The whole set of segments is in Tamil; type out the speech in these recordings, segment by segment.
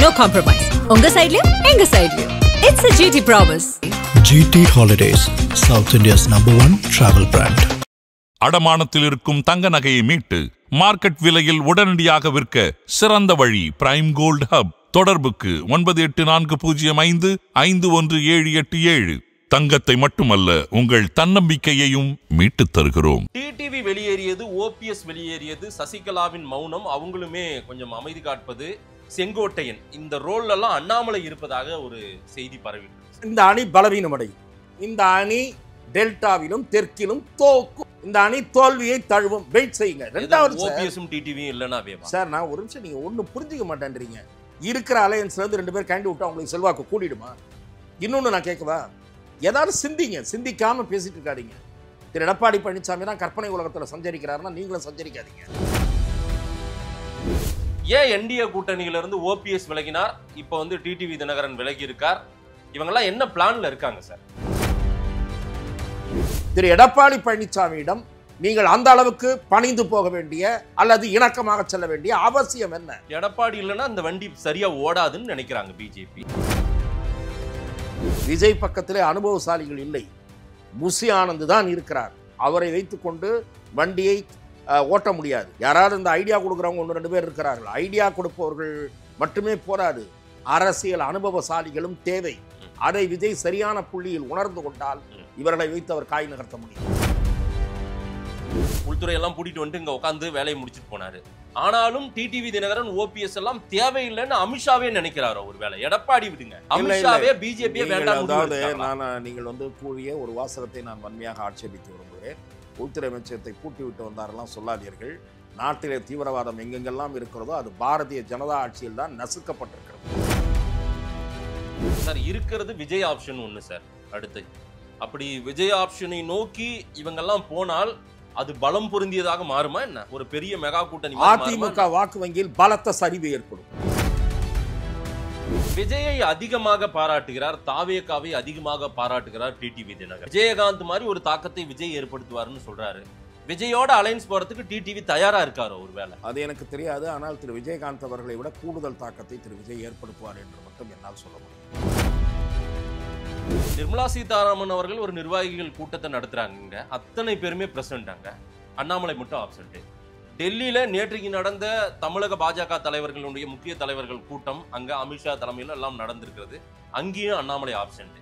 No compromise. உங்க சைடுலயும் எங்க சைடுலயும். It's a GT promise. GT Holidays, South India's #1 travel brand. அடமானத்தில் இருக்கும் தங்க நகையை மீட்டு மார்க்கெட் விலையில் உடனடியாக விற்க சிறந்த வழி பிரைம் கோல்ட் ஹப். தொடர்புக்கு 9845551787. தங்கத்தை மட்டுமல்ல உங்கள் தன்னம்பிக்கையையும் மீட்டுத் தருகிறோம். டிடிவி வெளியேறியது, ஓபிஎஸ் வெளியேறியது, சசிகலாவின் மௌனம், அவங்களுமே கொஞ்சம் அமைதி காட்பது, செங்கோட்டையன் இந்த ரோல் எல்லாம் அண்ணாமலை இருப்பதாக ஒரு செய்தி பரவி. இந்த அணி பலவீனமடையும். இந்த அணி டெல்டாவிலும் தெற்கிலும் தோக்கும். இந்த அணி தோல்வியை தழுவும். வெயிட் செய்யுங்க. ரெண்டாவது ஓபிஎஸும் டிடிவியும் இல்லைன்னா சார், நான் ஒரு நிமிஷம், நீங்க ஒண்ணு புரிஞ்சுக்க மாட்டேன்றீங்க. இருக்கிற அலையன்ஸ்ல இருந்து 2 பேர் கண்டி விட்டா உங்களுக்கு செல்வாக்கு கூடிடுமா? இன்னொன்னு நான் கேட்கவா? ஏதாவது சிந்திங்க. சிந்திக்காம பேசிட்டு இருக்காதீங்க. திரு எடப்பாடி பழனிசாமி தான் கற்பனை உலகத்துல சஞ்சரிக்கிறாருன்னா நீங்களும் சஞ்சரிக்காதீங்க. ஏன் என்டிஏ கூட்டணியிலிருந்து ஓபிஎஸ் விலகினார், இப்ப வந்து டிடிவி தினகரன் விலகி இருக்கார், இவங்கெல்லாம் என்ன பிளான்ல இருக்காங்க சார்? திரு எடப்பாடி பழனிசாமியிடம் நீங்கள் அந்த அளவுக்கு பணிந்து போக வேண்டிய அல்லது இணக்கமாக செல்ல வேண்டிய அவசியம் என்ன? எடப்பாடி இல்லைன்னா அந்த வண்டி சரியா ஓடாதுன்னு நினைக்கிறாங்க பிஜேபி. விஜய் பக்கத்திலே அனுபவசாலிகள் இல்லை. முசி ஆனந்த் தான் இருக்கிறார். அவரை வைத்துக்கொண்டு வண்டியை ஓட்ட முடியாது. யாராவது இந்த ஐடியா கொடுக்குறவங்க 1-2 பேர் இருக்கிறார்கள். ஐடியா கொடுப்பவர்கள் மட்டுமே போராது, அரசியல் அனுபவசாலிகளும் தேவை. அதை விஜய் சரியான புள்ளியில் உணர்ந்து கொண்டால் இவர்களை வைத்து அவர் காய் நகர்த்த முடியும். உள்துறை எல்லாம் கூட்டிட்டு வந்து இங்க உட்காந்து வேலையை முடிச்சுட்டு போனாரு. ஆனாலும் டிடிவி தினகரன் ஓபிஎஸ் எல்லாம் தேவையில்லைன்னு அமித்ஷாவே நினைக்கிறாரோ? ஒரு வேலை எடப்பாடி விடுங்க, அமித்ஷாவே பிஜேபியே வேண்டாம். நீங்கள் வந்து கூறிய ஒரு வாசகத்தை நான் வன்மையாக ஆட்சேபித்து விரும்புகிறேன். உள்துறை அமைச்சகத்தை கூட்டி விட்டு வந்தாரெல்லாம் சொல்லாதீர்கள். நாட்டிலே தீவிரவாதம் எங்கெங்கெல்லாம் இருக்கிறதோ அது பாரதிய ஜனதா ஆட்சியில் தான் நசுக்கப்பட்டிருக்கிறது. சார், இருக்கிறது விஜய் ஆப்ஷன் ஒண்ணு சார். அடுத்து அப்படி விஜய் ஆப்ஷனை நோக்கி இவங்கெல்லாம் போனால் அது பலம் பொருந்தியதாக மாறுமா என்ன? ஒரு பெரிய மெகா கூட்டணி. அதிமுக வாக்கு வங்கியில் பலத்த சரிவு ஏற்படும். விஜயை அதிகமாக பாராட்டுகிறார், தாவேகாவை அதிகமாக பாராட்டுகிறார் டிடிவி தினகரன். விஜயகாந்த் மாதிரி ஒரு தாக்கத்தை விஜய் ஏற்படுத்துவாருன்னு சொல்றாரு. விஜயோட அலைன்ஸ் போறதுக்கு டிடிவி தயாரா இருக்காரோ? ஒரு வேலை அது எனக்கு தெரியாது. ஆனால் திரு விஜயகாந்த் அவர்களை விட கூடுதல் தாக்கத்தை திரு விஜய் ஏற்படுத்துவார் என்று மட்டும் என்னால் சொல்ல முடியும். நிர்மலா சீதாராமன் அவர்கள் ஒரு நிர்வாகிகள் கூட்டத்தை நடத்துறாங்க. அத்தனை பேருமே பிரசிடண்டாங்க. அண்ணாமலை மட்டும் ஆப்சென்ட். டெல்லியில நேற்றைக்கு நடந்த தமிழக பாஜக தலைவர்களுடைய முக்கிய தலைவர்கள் கூட்டம் அங்க அமித்ஷா தலைமையில் எல்லாம் நடந்திருக்கிறது. அங்கேயும் அண்ணாமலை ஆப்சென்ட்.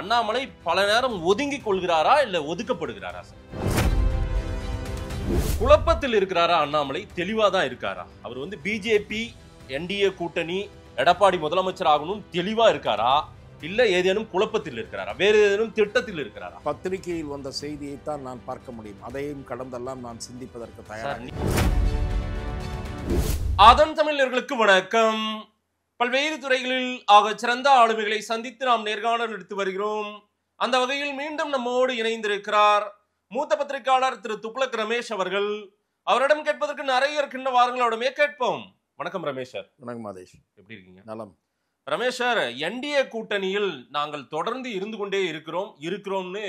அண்ணாமலை பல நேரம் ஒதுங்கி கொள்கிறாரா இல்ல ஒதுக்கப்படுகிறாரா சார்? குழப்பத்தில் இருக்கிறாரா அண்ணாமலை? தெளிவாதான் இருக்காரா? அவர் வந்து பிஜேபி என்டிஏ கூட்டணி எடப்பாடி முதலமைச்சர் ஆகணும் தெளிவா இருக்காரா, இல்ல ஏதேனும் குழப்பத்தில் இருக்கிறாரா, வேறு ஏதேனும் திட்டத்தில் இருக்கிறாரா? பத்திரிகையில் வந்த செய்தியைத்தான் நான் பார்க்க முடியும். அதையும் கடந்தெல்லாம் நான் சிந்திப்பதற்கு தயார். அதன் தமிழர்களுக்கு வணக்கம். பல்வேறு துறைகளில் ஆக சிறந்த ஆளுமைகளை சந்தித்து நாம் நேர்காணல் எடுத்து வருகிறோம். அந்த வகையில் மீண்டும் நம்மோடு இணைந்திருக்கிறார் மூத்த பத்திரிகையாளர் திரு துக்ளக் ரமேஷ் அவர்கள். அவரிடம் கேட்பதற்கு நிறைய இருக்கின்ற வாரங்களோடமே கேட்போம். வணக்கம் ரமேஷ் சார். வணக்கம் மாதேஷ், எப்படி இருக்கீங்க? நலம். ரமேஷ் சார், என்டிஏ கூட்டணியில் நாங்கள் தொடர்ந்து இருந்து கொண்டே இருக்கிறோம்னு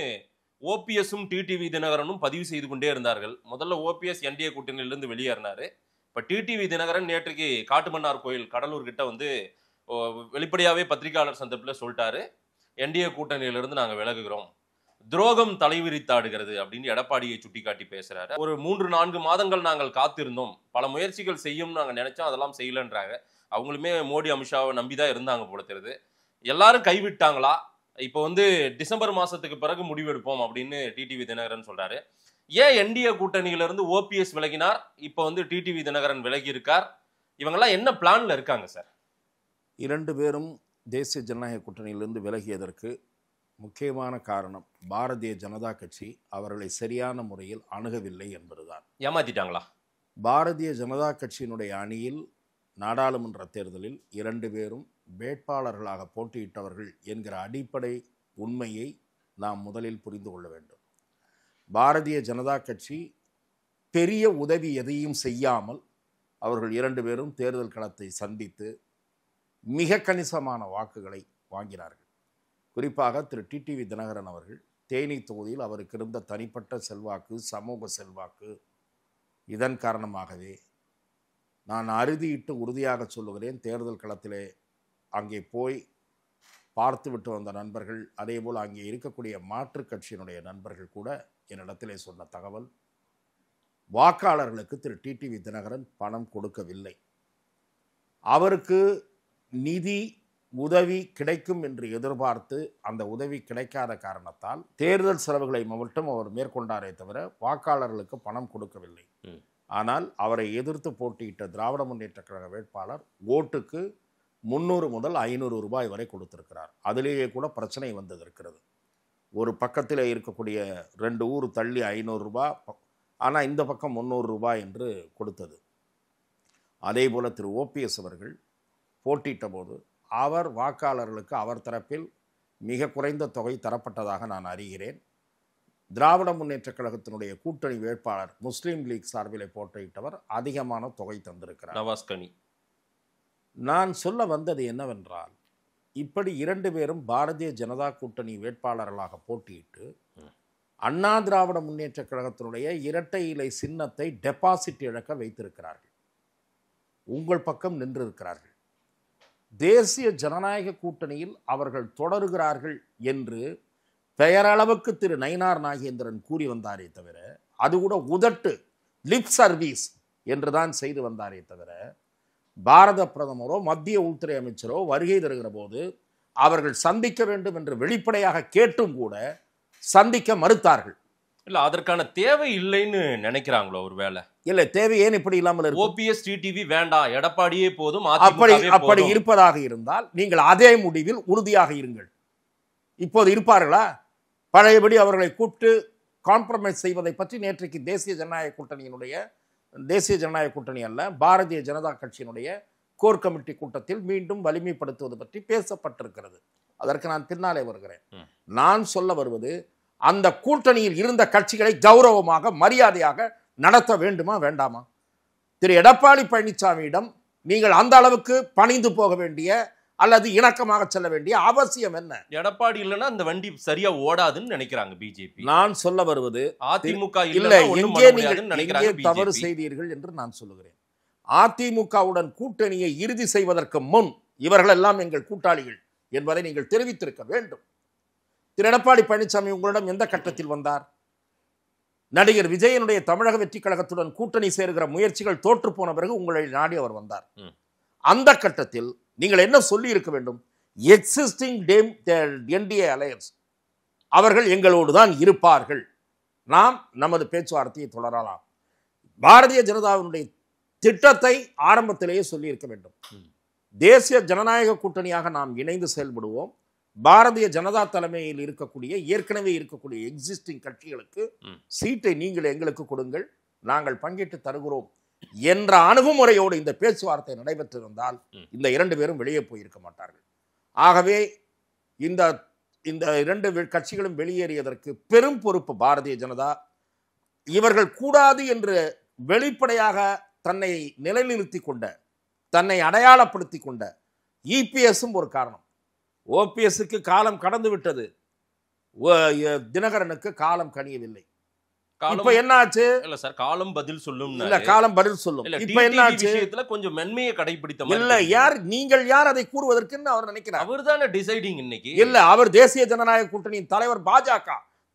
ஓபிஎஸும் டிடிவி தினகரனும் பதிவு செய்து கொண்டே இருந்தார்கள். முதல்ல ஓபிஎஸ் என்டிஏ கூட்டணியிலிருந்து வெளியேறினாரு. இப்போ டிடிவி தினகரன் நேற்றுக்கு காட்டுமன்னார் கோயில் கடலூர் கிட்ட வந்து வெளிப்படையாவே பத்திரிகையாளர் சந்திப்பில் சொல்லிட்டாரு, என்டிஏ கூட்டணியிலிருந்து நாங்கள் விலகுகிறோம், துரோகம் தலைவிரித்தாடுகிறது அப்படின்னு எடப்பாடியை சுட்டிக்காட்டி பேசுறாரு. ஒரு 3-4 மாதங்கள் நாங்கள் காத்திருந்தோம், பல முயற்சிகள் செய்யும் நாங்கள் நினைச்சோம், அதெல்லாம் செய்யலன்றாங்க. அவங்களுமே மோடி அமித்ஷாவை நம்பிதான் இருந்தாங்க போல தெரியுது. எல்லாரும் கைவிட்டாங்களா? இப்போ வந்து டிசம்பர் மாசத்துக்கு பிறகு முடிவெடுப்போம் அப்படின்னு டிடிவி தினகரன் சொல்றாரு. ஏன் என்டிஏ கூட்டணியிலிருந்து ஓபிஎஸ் விலகினார், இப்போ வந்து டிடிவி தினகரன் விலகி இருக்கார், இவங்கெல்லாம் என்ன பிளான்ல இருக்காங்க சார்? 2 பேரும் தேசிய ஜனநாயக கூட்டணியிலிருந்து விலகியதற்கு முக்கியமான காரணம் பாரதிய ஜனதா கட்சி அவர்களை சரியான முறையில் அணுகவில்லை என்பதுதான். ஏமாத்திட்டாங்களா? பாரதிய ஜனதா கட்சியினுடைய அணியில் நாடாளுமன்ற தேர்தலில் 2 பேரும் வேட்பாளர்களாக போட்டியிட்டவர்கள் என்கிற அடிப்படை உண்மையை நாம் முதலில் புரிந்து கொள்ள வேண்டும். பாரதிய ஜனதா கட்சி பெரிய உதவி எதையும் செய்யாமல் அவர்கள் 2 பேரும் தேர்தல் களத்தை சந்தித்து மிக கணிசமான வாக்குகளை வாங்கினார்கள். குறிப்பாக திரு டிடிவி தினகரன் அவர்கள் தேனி தொகுதியில் அவருக்கு இருந்த தனிப்பட்ட செல்வாக்கு, சமூக செல்வாக்கு, இதன் காரணமாகவே நான் அறுதியிட்டு உறுதியாக சொல்லுகிறேன், தேர்தல் களத்திலே அங்கே போய் பார்த்துவிட்டு வந்த நண்பர்கள், அதேபோல் அங்கே இருக்கக்கூடிய மாற்றுக் கட்சியினுடைய நண்பர்கள் கூட என்னிடத்திலே சொன்ன தகவல், வாக்காளர்களுக்கு திரு டிடிவி தினகரன் பணம் கொடுக்கவில்லை. அவருக்கு நிதி உதவி கிடைக்கும் என்று எதிர்பார்த்து அந்த உதவி கிடைக்காத காரணத்தால் தேர்தல் செலவுகளை மட்டும் அவர் மேற்கொண்டாரே தவிர வாக்காளர்களுக்கு பணம் கொடுக்கவில்லை. ஆனால் அவரை எதிர்த்து போட்டியிட்ட திராவிட முன்னேற்ற கழக வேட்பாளர் ஓட்டுக்கு 300 முதல் 500 ரூபாய் வரை கொடுத்திருக்கிறார். அதிலேயே கூட பிரச்சனை வந்திருக்கிறது. ஒரு பக்கத்தில் இருக்கக்கூடிய 2 ஊர் தள்ளி 500 ரூபாய், ஆனால் இந்த பக்கம் 300 ரூபாய் என்று கொடுத்தது. அதே போல் திரு ஓபிஎஸ் அவர்கள் போட்டியிட்ட போது அவர் வாக்காளர்களுக்கு அவர் தரப்பில் மிக குறைந்த தொகை தரப்பட்டதாக நான் அறிகிறேன். திராவிட முன்னேற்ற கழகத்தினுடைய கூட்டணி வேட்பாளர் முஸ்லீம் லீக் சார்பில் போட்டியிட்டவர் அதிகமான தொகை தந்திருக்கிறார். நவாஸ்கனி. நான் சொல்ல வந்தது என்னவென்றால், இப்படி 2 பேரும் பாரதிய ஜனதா கூட்டணி வேட்பாளர்களாக போட்டியிட்டு அண்ணா திராவிட முன்னேற்ற கழகத்தினுடைய இரட்டை இலை சின்னத்தை டெபாசிட் இழக்க வைத்திருக்கிறார்கள். உங்கள் பக்கம் நின்றிருக்கிறார்கள். தேசிய ஜனநாயக கூட்டணியில் அவர்கள் தொடருகிறார்கள் என்று பெயரளவுக்கு திரு நயினார் நாகேந்திரன் கூறி வந்தாரே தவிர, அது கூட உதட்டு லிப் சர்வீஸ் என்றுதான் செய்து வந்தாரே தவிர, பாரத பிரதமரோ மத்திய உள்துறை அமைச்சரோ வருகை தருகிற போது அவர்கள் சந்திக்க வேண்டும் என்று வெளிப்படையாக கேட்டும் கூட சந்திக்க மறுத்தார்கள். இல்ல, அதற்கான தேவை இல்லைன்னு நினைக்கிறாங்களோ ஒருவேளை? இல்ல, தேவை ஏன் இப்படி இல்லாமல் ஓபிஎஸ் டிடிவி வேண்டாம், எடப்பாடியே போதும், அப்படி இருப்பதாக இருந்தால் நீங்கள் அதே முடிவில் உறுதியாக இருங்கள். இப்போது இருப்பார்களா? பழையபடி அவர்களை கூப்பிட்டு காம்ப்ரமைஸ் செய்வதை பற்றி நேற்றைக்கு தேசிய ஜனநாயக கூட்டணி அல்ல, பாரதிய ஜனதா கட்சியினுடைய கோர் கமிட்டி கூட்டத்தில் மீண்டும் வலிமைப்படுத்துவது பற்றி பேசப்பட்டிருக்கிறது. அதற்கு நான் பின்னாலே வருகிறேன். நான் சொல்ல வருவது, அந்த கூட்டணியில் இருந்த கட்சிகளை கௌரவமாக மரியாதையாக நடத்த வேண்டுமா வேண்டாமா? திரு எடப்பாடி பழனிசாமியிடம் நீங்கள் அந்த அளவுக்கு பணிந்து போக வேண்டிய அல்லது இணக்கமாக செல்ல வேண்டிய அவசியம் என்ன? எடப்பாடி இல்லைன்னா அந்த வண்டி சரியா ஓடாதுன்னு நினைக்கிறாங்க பிஜேபி. நான் சொல்ல வருவது, அதிமுக இல்லை, எங்கே தவறு செய்தீர்கள் என்று நான் சொல்லுகிறேன். அதிமுகவுடன் கூட்டணியை இறுதி செய்வதற்கு முன் இவர்கள் எல்லாம் எங்கள் கூட்டாளிகள் என்பதை நீங்கள் தெரிவித்திருக்க வேண்டும். திரு எடப்பாடி பழனிசாமி உங்களிடம் எந்த கட்டத்தில் வந்தார்? நடிகர் விஜயனுடைய தமிழக வெற்றி கழகத்துடன் கூட்டணி சேர்கிற முயற்சிகள் தோற்று போன பிறகு உங்களை நாடி அவர் வந்தார். அந்த கட்டத்தில் நீங்கள் என்ன சொல்லி இருக்க வேண்டும்? எக்ஸிஸ்டிங் என்டிஏ அலையன்ஸ் அவர்கள் எங்களோடு தான் இருப்பார்கள், நாம் நமது பேச்சுவார்த்தையை தொடரலாம். பாரதிய ஜனதாவினுடைய திட்டத்தை ஆரம்பத்திலேயே சொல்லி இருக்க வேண்டும். தேசிய ஜனநாயக கூட்டணியாக நாம் இணைந்து செயல்படுவோம். பாரதிய ஜனதா தலைமையில் இருக்கக்கூடிய ஏற்கனவே இருக்கக்கூடிய எக்ஸிஸ்டிங் கட்சிகளுக்கு சீட்டை நீங்கள் எங்களுக்கு கொடுங்கள், நாங்கள் பங்கிட்டு தருகிறோம் என்ற அணுகுமுறையோடு இந்த பேச்சுவார்த்தை நடைபெற்றிருந்தால் இந்த 2 பேரும் வெளியே போயிருக்க மாட்டார்கள். ஆகவே இந்த 2 கட்சிகளும் வெளியேறியதற்கு பெரும் பொறுப்பு பாரதிய ஜனதா. இவர்கள் கூடாது என்று வெளிப்படையாக தன்னை நிலைநிறுத்தி கொண்ட, தன்னை அடையாளப்படுத்தி கொண்ட இபிஎஸும் ஒரு காரணம். ஓபிஎஸ்க்கு காலம் கடந்து விட்டது, தினகரனுக்கு காலம் கனியவில்லை. இப்ப என்ன ஆச்சு? இல்ல சார், காலம் பதில் சொல்லும். இல்ல, காலம் பதில் சொல்லும். இப்ப என்ன ஆச்சு? விஷயத்துல கொஞ்சம் மென்மையை கடைபிடித்த இல்ல, நீங்கள் யார் அதை கூறுவதற்கு அவர் நினைக்கிறார்? அவர்தானே டிசைடிங் இன்னைக்கு. இல்ல, அவர் தேசிய ஜனநாயக கூட்டணியின் தலைவர்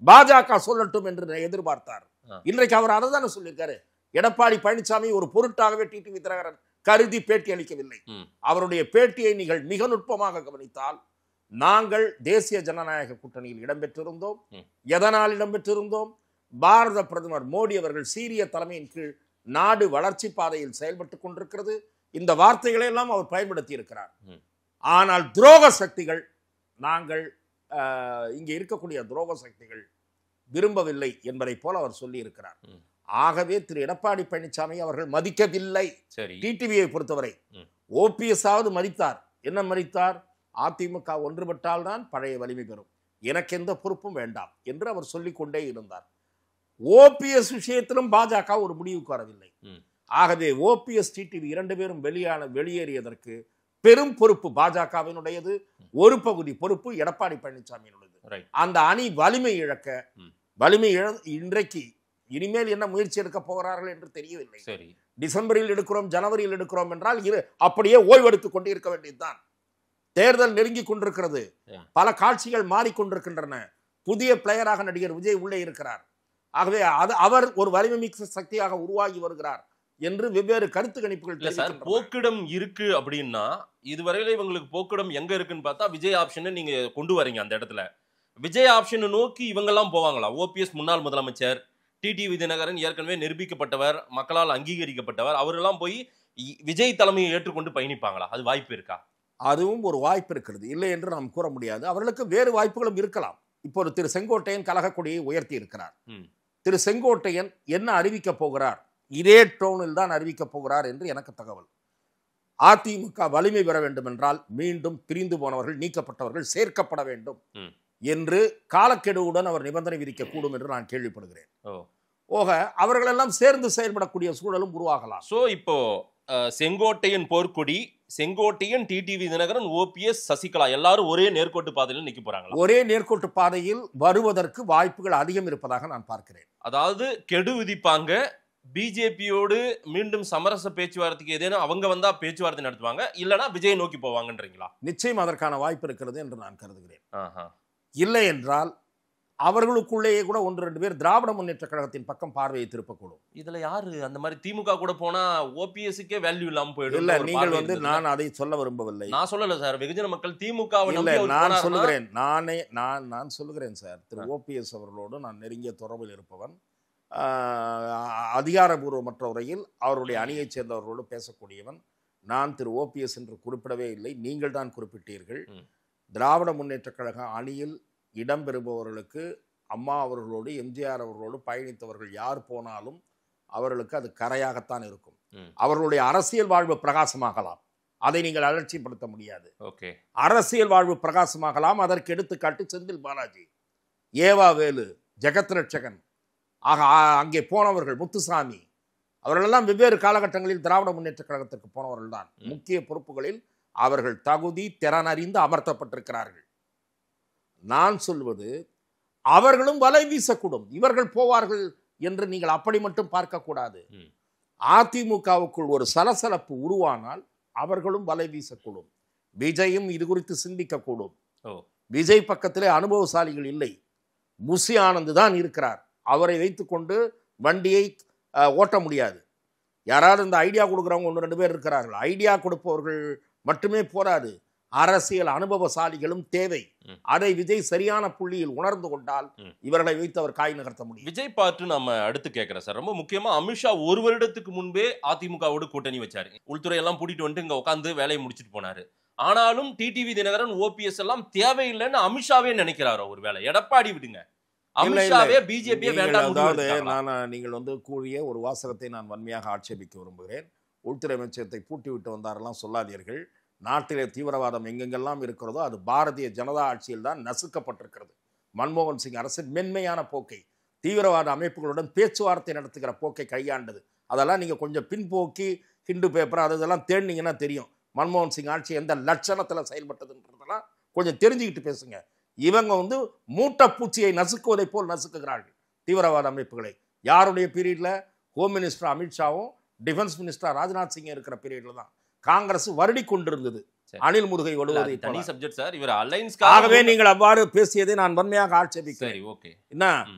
பாஜக சொல்லட்டும் என்று எதிர்பார்த்தார். இன்றைக்கு அவர் அதை தானே சொல்லியிருக்காரு. எடப்பாடி பழனிசாமி ஒரு பொருட்டாகவே டிடிவி தினகரன் கருதி பேட்டி அளிக்கவில்லை. அவருடைய பேட்டியை நீங்கள் மிக நுட்பமாக கவனித்தால், நாங்கள் தேசிய ஜனநாயக கூட்டணியில் இடம்பெற்றிருந்தோம். எதனால் இடம்பெற்றிருந்தோம்? பாரத பிரதமர் மோடி அவர்கள் சீரிய தலைமையின் கீழ் நாடு வளர்ச்சி பாதையில் செயல்பட்டுக் கொண்டிருக்கிறது. இந்த வார்த்தைகளை எல்லாம் அவர் பயன்படுத்தி இருக்கிறார். ஆனால் துரோக சக்திகள், நாங்கள் இங்கே இருக்கக்கூடிய துரோக சக்திகள் விரும்பவில்லை என்பதை போல அவர் சொல்லி இருக்கிறார். ஆகவே திரு எடப்பாடி பழனிசாமி அவர்கள் மதிக்கவில்லை. டிடிவியை பொறுத்தவரை ஓபிஎஸ் ஆவது மதித்தார். என்ன மதித்தார்? அதிமுக ஒன்றுபட்டால் தான் பழைய வலிமை பெறும், எனக்கு எந்த பொறுப்பும் வேண்டாம் என்று அவர் சொல்லிக் கொண்டே இருந்தார். ஓபிஎஸ் விஷயத்திலும் பாஜக ஒரு முடிவுக்கு வரவில்லை. ஆகவே ஓபிஎஸ் டிடிவி 2 பேரும் வெளியேறியதற்கு பெரும் பொறுப்பு பாஜகவினுடையது, ஒரு பகுதி பொறுப்பு எடப்பாடி பழனிசாமியினுடையது. அந்த அணி வலிமை இன்றைக்கு இனிமேல் என்ன முயற்சி எடுக்க போகிறார்கள் என்று தெரியவில்லை. டிசம்பரில் எடுக்கிறோம், ஜனவரியில் எடுக்கிறோம் என்றால் அப்படியே ஓய்வெடுத்துக் கொண்டு இருக்க வேண்டியதுதான். தேர்தல் நெருங்கி கொண்டிருக்கிறது, பல காட்சிகள் மாறிக்கொண்டிருக்கின்றன. புதிய பிளேயராக நடிகர் விஜய் உள்ளே இருக்கிறார். ஆகவே அவர் ஒரு வலிமை மிக்க சக்தியாக உருவாகி வருகிறார் என்று வெவ்வேறு கருத்து கணிப்புகள். போக்கிடம் இருக்கு அப்படின்னா இதுவரையில இவங்களுக்கு போக்கிடம் எங்க இருக்குன்னு பார்த்தா விஜய் ஆப்ஷன் நீங்க கொண்டு வரீங்க. அந்த இடத்துல விஜய் ஆப்ஷனை நோக்கி இவங்கெல்லாம் போவாங்களா? ஓபிஎஸ் முன்னாள் முதலமைச்சர், டிடிவி தினகரன் ஏற்கனவே நிரூபிக்கப்பட்டவர், மக்களால் அங்கீகரிக்கப்பட்டவர், அவரெல்லாம் போய் விஜய் தலைமையை ஏற்றுக்கொண்டு பயணிப்பாங்களா? அது வாய்ப்பு இருக்கா? அதுவும் ஒரு வாய்ப்பு இருக்கிறது, இல்லை என்று நாம் கூற முடியாது. அவர்களுக்கு வேறு வாய்ப்புகளும் இருக்கலாம். இப்போ திரு செங்கோட்டையன் கழகக்கொடியை உயர்த்தி இருக்கிறார். திரு செங்கோட்டையன் என்ன அறிவிக்க போகிறார், இதே டோனில் தான் அறிவிக்க போகிறார் என்று எனக்கு தகவல். அதிமுக வலிமை பெற வேண்டும் என்றால் மீண்டும் பிரிந்து போனவர்கள், நீக்கப்பட்டவர்கள் சேர்க்கப்பட வேண்டும் என்று காலக்கெடுவுடன் அவர் நிபந்தனை விதிக்கக்கூடும் என்று நான் கேள்விப்படுகிறேன். அவர்களெல்லாம் சேர்ந்து செயல்படக்கூடிய சூழலும் உருவாகலாம். சோ இப்போ செங்கோட்டையன் போர்க்கொடி, செங்கோட்டையன், டிடிவி தினகரன், ஓபிஎஸ், சசிகலா எல்லாரும் ஒரே நேர்கோட்டு பாதையில் நிக்க போறாங்களா? ஒரே நேர்கோட்டு பாதையில் வருவதற்கு வாய்ப்புகள் அதிகம் இருப்பதாக நான் பார்க்கிறேன். அதாவது கெடு விதிப்பாங்க, பிஜேபியோடு மீண்டும் சமரச பேச்சுவார்த்தைக்கு ஏதேனும் அவங்க வந்தா பேச்சுவார்த்தை நடத்துவாங்க, இல்லனா விஜய் நோக்கி போவாங்கன்றீங்களா? நிச்சயம் அதற்கான வாய்ப்பு இருக்கிறது என்று நான் கருதுகிறேன். இல்லை என்றால் அவர்களுக்குள்ளேயே கூட 1-2 பேர் திராவிட முன்னேற்ற கழகத்தின் பக்கம் பார்வையை திருப்பக்கூடும். இதுல யாரு அந்த மாதிரி திமுக கூட போனா ஓபிஎஸ்க்கே வேல்யூ இல்லாம போயிடும். இல்ல, நீங்கள் நான் அதை சொல்ல விரும்பவில்லை. நான் சொல்லல சார், வெகுஜன மக்கள் திமுக நான் சொல்லுகிறேன், நான் சொல்லுகிறேன் சார். திரு ஓபிஎஸ் அவர்களோடு நான் நெருங்கிய தொடர்பில் இருப்பவன். அதிகாரபூர்வமற்ற உரையில் அவருடைய அணியைச் சேர்ந்தவர்களோடு பேசக்கூடியவன். நான் திரு ஓபிஎஸ் என்று குறிப்பிடவே இல்லை, நீங்கள் தான் குறிப்பிட்டீர்கள். திராவிட முன்னேற்ற கழக அணியில் இடம்பெறுபவர்களுக்கு அம்மா அவர்களோடு, எம்ஜிஆர் அவர்களோடு பயணித்தவர்கள் யார் போனாலும் அவர்களுக்கு அது கரையாகத்தான் இருக்கும். அவர்களுடைய அரசியல் வாழ்வு பிரகாசமாகலாம், அதை நீங்கள் அலட்சியப்படுத்த முடியாது. அரசியல் வாழ்வு பிரகாசமாகலாம். அதற்கு எடுத்துக்காட்டு செந்தில் பாலாஜி, ஏவா வேலு, ஜெகத் ரட்சகன், அங்கே போனவர்கள், முத்துசாமி, அவர்களெல்லாம் வெவ்வேறு காலகட்டங்களில் திராவிட முன்னேற்ற கழகத்திற்கு போனவர்கள் தான். முக்கிய பொறுப்புகளில் அவர்கள் தகுதி திறனறிந்து அமர்த்தப்பட்டிருக்கிறார்கள். நான் சொல்வது அவர்களும் வலை வீசக்கூடும், இவர்கள் போவார்கள் என்று நீங்கள் அப்படி மட்டும் பார்க்கக்கூடாது. அதிமுகவுக்குள் ஒரு சலசலப்பு உருவானால் அவர்களும் வலை வீசக்கூடும். விஜயும் இது குறித்து சிந்திக்கக்கூடும். விஜய் பக்கத்திலே அனுபவசாலிகள் இல்லை, முசி ஆனந்த் தான் இருக்கிறார். அவரை வைத்துக்கொண்டு வண்டியை ஓட்ட முடியாது. யாராவது இந்த ஐடியா கொடுக்குறவங்க 1-2 பேர் இருக்கிறார்கள். ஐடியா கொடுப்பவர்கள் மட்டுமே போராது, அரசியல் அனுபவசாலிகளும் தேவை. அதை விஜய் சரியான புள்ளியில் உணர்ந்து கொண்டால் இவர்களை வைத்து அவர் காய் நகர்த்த முடியும். விஜய் பார்த்து நம்ம அடுத்து கேட்கிறேன் சார். ரொம்ப முக்கியமா அமித்ஷா 1 வருடத்துக்கு முன்பே அதிமுகவோடு கூட்டணி வச்சாரு. உள்துறை எல்லாம் கூட்டிட்டு வந்துட்டு இங்க உட்காந்து வேலையை முடிச்சுட்டு போனாரு. ஆனாலும் டிடிவி தினகரன், ஓபிஎஸ் எல்லாம் தேவையில்லைன்னு அமித்ஷாவே நினைக்கிறாரோ? ஒரு வேலை எடப்பாடி விடுங்க, அமித்ஷாவே பிஜேபியே வேண்டாம். நீங்கள் கூறிய ஒரு வாசகத்தை நான் வன்மையாக ஆட்சேபிக்க விரும்புகிறேன். உள்துறை அமைச்சகத்தை பூட்டி விட்டு வந்தாரெல்லாம் சொல்லாதீர்கள். நாட்டிலே தீவிரவாதம் எங்கெங்கெல்லாம் இருக்கிறதோ அது பாரதிய ஜனதா ஆட்சியில் தான் நசுக்கப்பட்டிருக்கிறது. மன்மோகன் சிங் அரசு மென்மையான போக்கை, தீவிரவாத அமைப்புகளுடன் பேச்சுவார்த்தை நடத்துகிற போக்கை கையாண்டது. அதெல்லாம் நீங்கள் கொஞ்சம் பின்போக்கி ஹிண்டு பேப்பர் அதெல்லாம் தேடினீங்கன்னா தெரியும் மன்மோகன் சிங் ஆட்சி எந்த லட்சணத்தில் செயல்பட்டதுன்றதெல்லாம் கொஞ்சம் தெரிஞ்சுக்கிட்டு பேசுங்க. இவங்க மூட்டை பூச்சியை நசுக்குவதை போல் நசுக்குகிறார்கள் தீவிரவாத அமைப்புகளை. யாருடைய பீரியடில்? ஹோம் மினிஸ்டர் அமித்ஷாவும் டிஃபென்ஸ் மினிஸ்டர் ராஜ்நாத் சிங் இருக்கிற பீரியட்ல தான் காங்கிரஸ் வருடி கொண்டிருந்தது. அனில் முருகை ஒடுவதை தனி சப்ஜெக்ட் சார். இவர் அலைன்ஸ் ஆகவே நீங்கள் அவ்வாறு பேசியதை நான் வன்மையாக ஆட்சேபிக்கிறேன். ஓகே, என்ன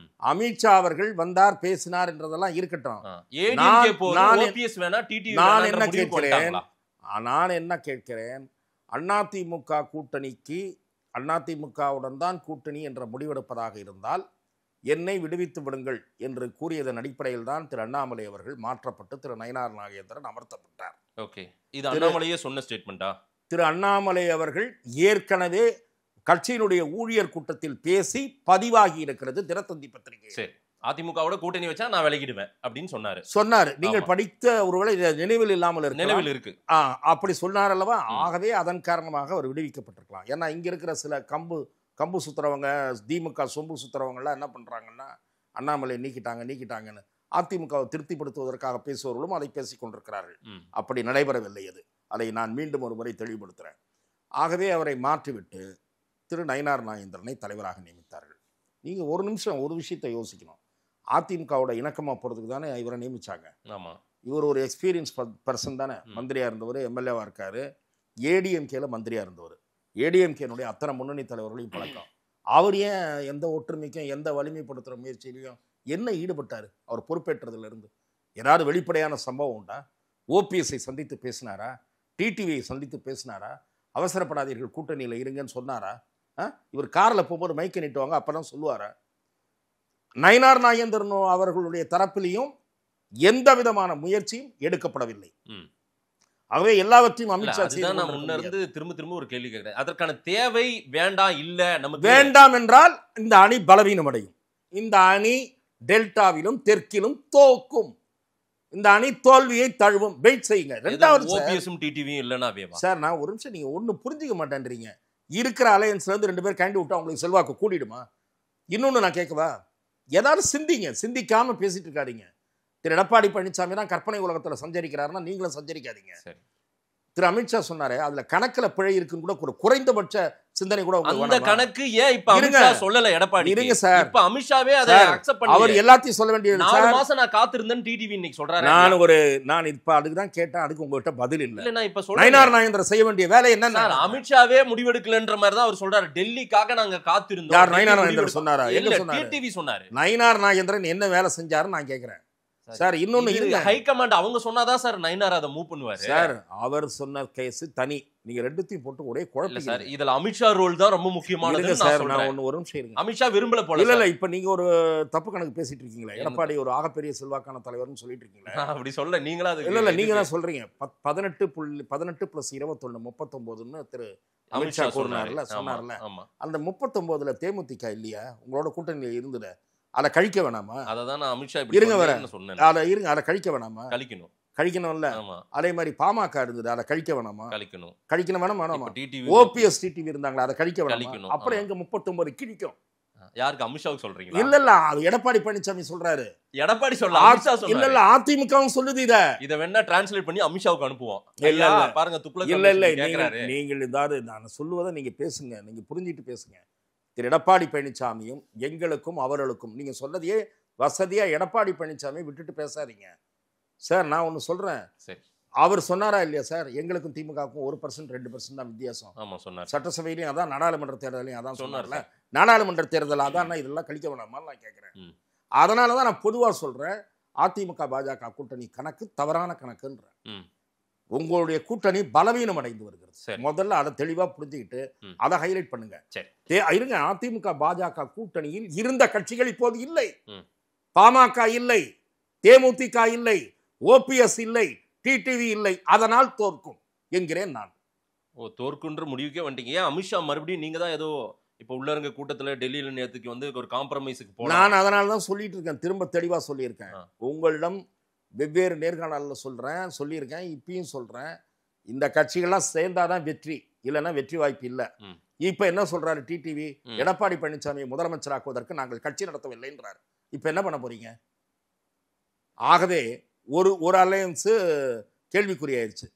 அமித்ஷா அவர்கள் வந்தார் பேசினார் என்றதெல்லாம் இருக்கட்டும். நான் என்ன கேட்கிறேன், அதிமுக கூட்டணிக்கு அதிமுகவுடன் தான் கூட்டணி என்ற முடிவெடுப்பதாக இருந்தால் என்னை விடுவித்து விடுங்கள் என்று கூறியதன் அடிப்படையில் தான் திரு அண்ணாமலை அவர்கள் மாற்றப்பட்டு திரு நயினார் நாகேந்திரன் அமர்த்தப்பட்டார். ஓகே, இது அண்ணாமலையே சொன்ன ஸ்டேட்மெண்டா? திரு அண்ணாமலை அவர்கள் ஏற்கனவே கட்சியினுடைய ஊழியர் கூட்டத்தில் பேசி பதிவாகி இருக்கிறது தினத்தந்தி பத்திரிகை. சரி, அதிமுகவோட கூட்டணி வச்சா நான் விலகிடுவேன் அப்படின்னு சொன்னார். நீங்கள் படித்த ஒருவேளை நினைவில் இல்லாமல் நினைவில் இருக்கு, அப்படி சொன்னார் அல்லவா? ஆகவே அதன் காரணமாக அவர் விடுவிக்கப்பட்டிருக்கலாம். ஏன்னா இங்க இருக்கிற சில கம்பு சுத்துறவங்க, திமுக சொம்பு சுத்துறவங்கலாம் என்ன பண்றாங்கன்னா அண்ணாமலை நீக்கிட்டாங்கன்னு அதிமுகவை திருப்திப்படுத்துவதற்காக பேசுபவர்களும் அதை பேசிக் கொண்டிருக்கிறார்கள். அப்படி நடைபெறவில்லை. அதை நான் மீண்டும் ஒரு முறை தெளிவுபடுத்துகிறேன். ஆகவே அவரை மாற்றிவிட்டு திரு நயினார் நாகேந்திரனை தலைவராக நியமித்தார்கள். நீங்கள் ஒரு நிமிஷம் ஒரு விஷயத்தை யோசிக்கணும். அதிமுகவோட இணக்கமாக போகிறதுக்கு தானே இவரை நியமித்தாங்க. ஆமாம், இவர் ஒரு எக்ஸ்பீரியன்ஸ் பர்சன் தானே. மந்திரியாக இருந்தவர், எம்எல்ஏவாக இருக்கார், ஏடிஎம்கேல மந்திரியாக இருந்தவர். ஏடிஎம்கேனுடைய அத்தனை முன்னணி தலைவர்களையும் பழக்கம். அவர் ஏன் எந்த ஒற்றுமைக்கும் எந்த வலிமைப்படுத்துகிற முயற்சியிலையும் என்ன ஈடுபட்டார்? அவர் பொறுப்பேற்றதுலேருந்து ஏதாவது வெளிப்படையான சம்பவம் உண்டா? ஓபிஎஸ்ஐ சந்தித்து பேசினாரா? டிடிவியை சந்தித்து பேசினாரா? அவசரப்படாதீர்கள் கூட்டணியில் இருங்கன்னு சொன்னாரா? இவர் காரில் போகும்போது மைக்கை நீட்டுவாங்க, அப்போ தான் சொல்லுவாரா? நயினார் நாகேந்திரன் அவர்களுடைய தரப்பிலையும் எந்த விதமான முயற்சியும் எடுக்கப்படவில்லை. ஆகவே எல்லாவற்றையும் அமித்ஷா முன்னிருந்து திரும்ப ஒரு கேள்வி கேட்கிறேன். அதற்கான தேவை வேண்டாம், இல்ல நமக்கு வேண்டாம் என்றால் இந்த அணி பலவீனம் அடையும். இந்த அணி டெல்டாவிலும் தெற்கிலும் தோக்கும். இந்த அணி தோல்வியை தழுவும். வெயிட் செய்யுங்க. ரெண்டாவது ஓபிஎஸும் டிடிவியும் இல்லனா சார், நான் ஒரு நிமிஷம், நீங்க ஒண்ணு புரிஞ்சுக்க மாட்டேன்றீங்க. இருக்கிற அலையன்ஸ்ல இருந்து 2 பேர் கேண்டி விட்டா உங்களுக்கு செல்வாக்கு கூடிடுமா? இன்னொன்னு நான் கேட்கவா? ஏதாவது சிந்திங்க, சிந்திக்காம பேசிட்டு இருக்காதீங்க. திரு எடப்பாடி பழனிசாமி தான் கற்பனை உலகத்துல சஞ்சரிக்கிறாருன்னா நீங்களும் சஞ்சரிக்காதீங்க. திரு அமித்ஷா சொன்னாரு, அதுல கணக்குல பிழை இருக்குன்னு கூட ஒரு குறைந்தபட்ச சிந்தனை கூட அந்த கணக்கு ஏன் இப்ப அமித்ஷா சொல்லல? எடப்பாடி இருங்க சார், இப்ப அமித்ஷாவே அதை அக்செப்ட் பண்ணி அவர் எல்லாத்தையும் சொல்ல வேண்டியது. 4 மாசம் நான் காத்திருந்தேன் டிடிவி இன்னைக்கு சொல்றாரு. நான் இப்ப அதுக்கு தான் கேட்டேன், அதுக்கு உங்ககிட்ட பதில் இல்ல. இல்ல நான் இப்ப சொல்றேன், நயினார் நாகேந்திரன் செய்ய வேண்டிய வேலை என்ன? அமித்ஷாவே முடிவெடுக்கலன்ற மாதிரி தான் அவர் சொல்றாரு. டெல்லிக்காக நாங்க காத்திருந்தோம். யார் நயினார் நாகேந்திரன் சொன்னாரா? இல்ல டிடிவி சொன்னாரு. நயினார் நாகேந்திரன் என்ன வேலை செஞ்சாருன்னு நான் கேக்குறேன் சார். இன்னொன்னு இருக்கு, ஹை கமாண்ட் அவங்க சொன்னாதான் சார் நயினார் அதை மூவ் பண்ணுவாரு சார். அவர் சொன்ன கேஸ் தனி, நீங்க ரெண்டுத்தையும் போட்டு ஒரே குழப்பம் சார். இதுல அமித்ஷா ரோல் தான் ரொம்ப முக்கியமானது சார். நான் ஒரு நிமிஷம் இருங்க. அமித்ஷா விரும்பல போல. இல்ல இப்ப நீங்க ஒரு தப்பு கணக்கு பேசிட்டு இருக்கீங்களா? எடப்பாடி ஒரு ஆகப்பெரிய செல்வாக்கான தலைவர்னு சொல்லிட்டு இருக்கீங்களா? அப்படி சொல்ல நீங்களா? இல்ல நீங்க தான் சொல்றீங்க. 18+21 39ன்னு திரு அமித்ஷா கூறினார்ல, சொன்னார்ல. அந்த 39ல தேமுதிக இல்லையா உங்களோட கூட்டணியில இருந்தது? அதை கழிக்க வேணாமா? அததான் நான் அமித்ஷா இருங்க வர சொன்னேன். அதை கழிக்க வேணாமா? கழிக்கணும்ல. அதே மாதிரி பாமக இருந்தது, அதை கழிக்க வேணாமா? கழிக்கணும் வேணாமா? ஓபிஎஸ் டிடிவி இருந்தாங்களா, அதை கழிக்க வேணாமா? அப்புறம் எங்க 39 கிழிக்கும்? யாருக்கு? அமித்ஷாவுக்கு சொல்றீங்க? இல்ல அது எடப்பாடி பழனிசாமி சொல்றாரு. எடப்பாடி சொல்ல இல்ல அதிமுகவும் சொல்லுது. இத வேணா டிரான்ஸ்லேட் பண்ணி அமித்ஷாவுக்கு அனுப்புவோம். இல்ல பாருங்க துப்புல. இல்ல நீங்கள் ஏதாவது நான் சொல்லுவதை நீங்க பேசுங்க, நீங்க புரிஞ்சிட்டு பேசுங்க. திரு எடப்பாடி பழனிசாமியும் எங்களுக்கும் அவர்களுக்கும் நீங்க சொன்னதையே வசதியா எடப்பாடி பழனிசாமி விட்டுட்டு பேசாதீங்க சார். நான் ஒண்ணு சொல்றேன், அவர் சொன்னாரா இல்லையா சார்? எங்களுக்கும் திமுகவுக்கும் 1% 2% தான் வித்தியாசம். ஆமா சொன்னார். சட்டசபையிலையும் அதான், நாடாளுமன்ற தேர்தலையும் அதான் சொன்னார்ல. நாடாளுமன்ற தேர்தல் அதான், இதெல்லாம் கழிக்க வேணாமான்னு நான் கேட்கிறேன். அதனாலதான் நான் பொதுவா சொல்றேன், அதிமுக பாஜக கூட்டணி கணக்கு தவறான கணக்குன்றேன். உங்களுடைய கூட்டணி பலவீனம் அடைந்து வருகிறது. முதல்ல அதை தெளிவா புரிஞ்சுக்கிட்டு அதை ஹைலைட் பண்ணுங்க. இருங்க, அதிமுக பாஜக கூட்டணியில் இருந்த கட்சிகள் இப்போது இல்லை. பாமக இல்லை, தேமுதிக இல்லை, ஓபிஎஸ் இல்லை, டிடிவி இல்லை. அதனால் தோற்கும் என்கிறேன் நான். தோற்குன்ற முடிவுக்கே வந்துட்டீங்க. ஏன் அமித்ஷா மறுபடியும் நீங்க தான் ஏதோ இப்ப உள்ளரங்க கூட்டத்துல டெல்லியில நேத்துக்கு வந்து ஒரு காம்ப்ரமைஸுக்கு போன? நான் அதனால தான் சொல்லிட்டு இருக்கேன், திரும்ப தெளிவா சொல்லியிருக்கேன். உங்களிடம் வெவ்வேறு நேர்காணலில் சொல்லியிருக்கேன், இப்பயும் சொல்றேன். இந்த கட்சிகள்லாம் சேர்ந்தாதான் வெற்றி, இல்லைன்னா வெற்றி வாய்ப்பு இல்லை. இப்ப என்ன சொல்றாரு டிடிவி? எடப்பாடி பழனிசாமியை முதலமைச்சராக்குவதற்கு நாங்கள் கட்சி நடத்தவில்லைன்றார். இப்ப என்ன பண்ண போறீங்க? ஆகவே ஒரு அலையன்ஸ் கேள்விக்குறியாயிருச்சு.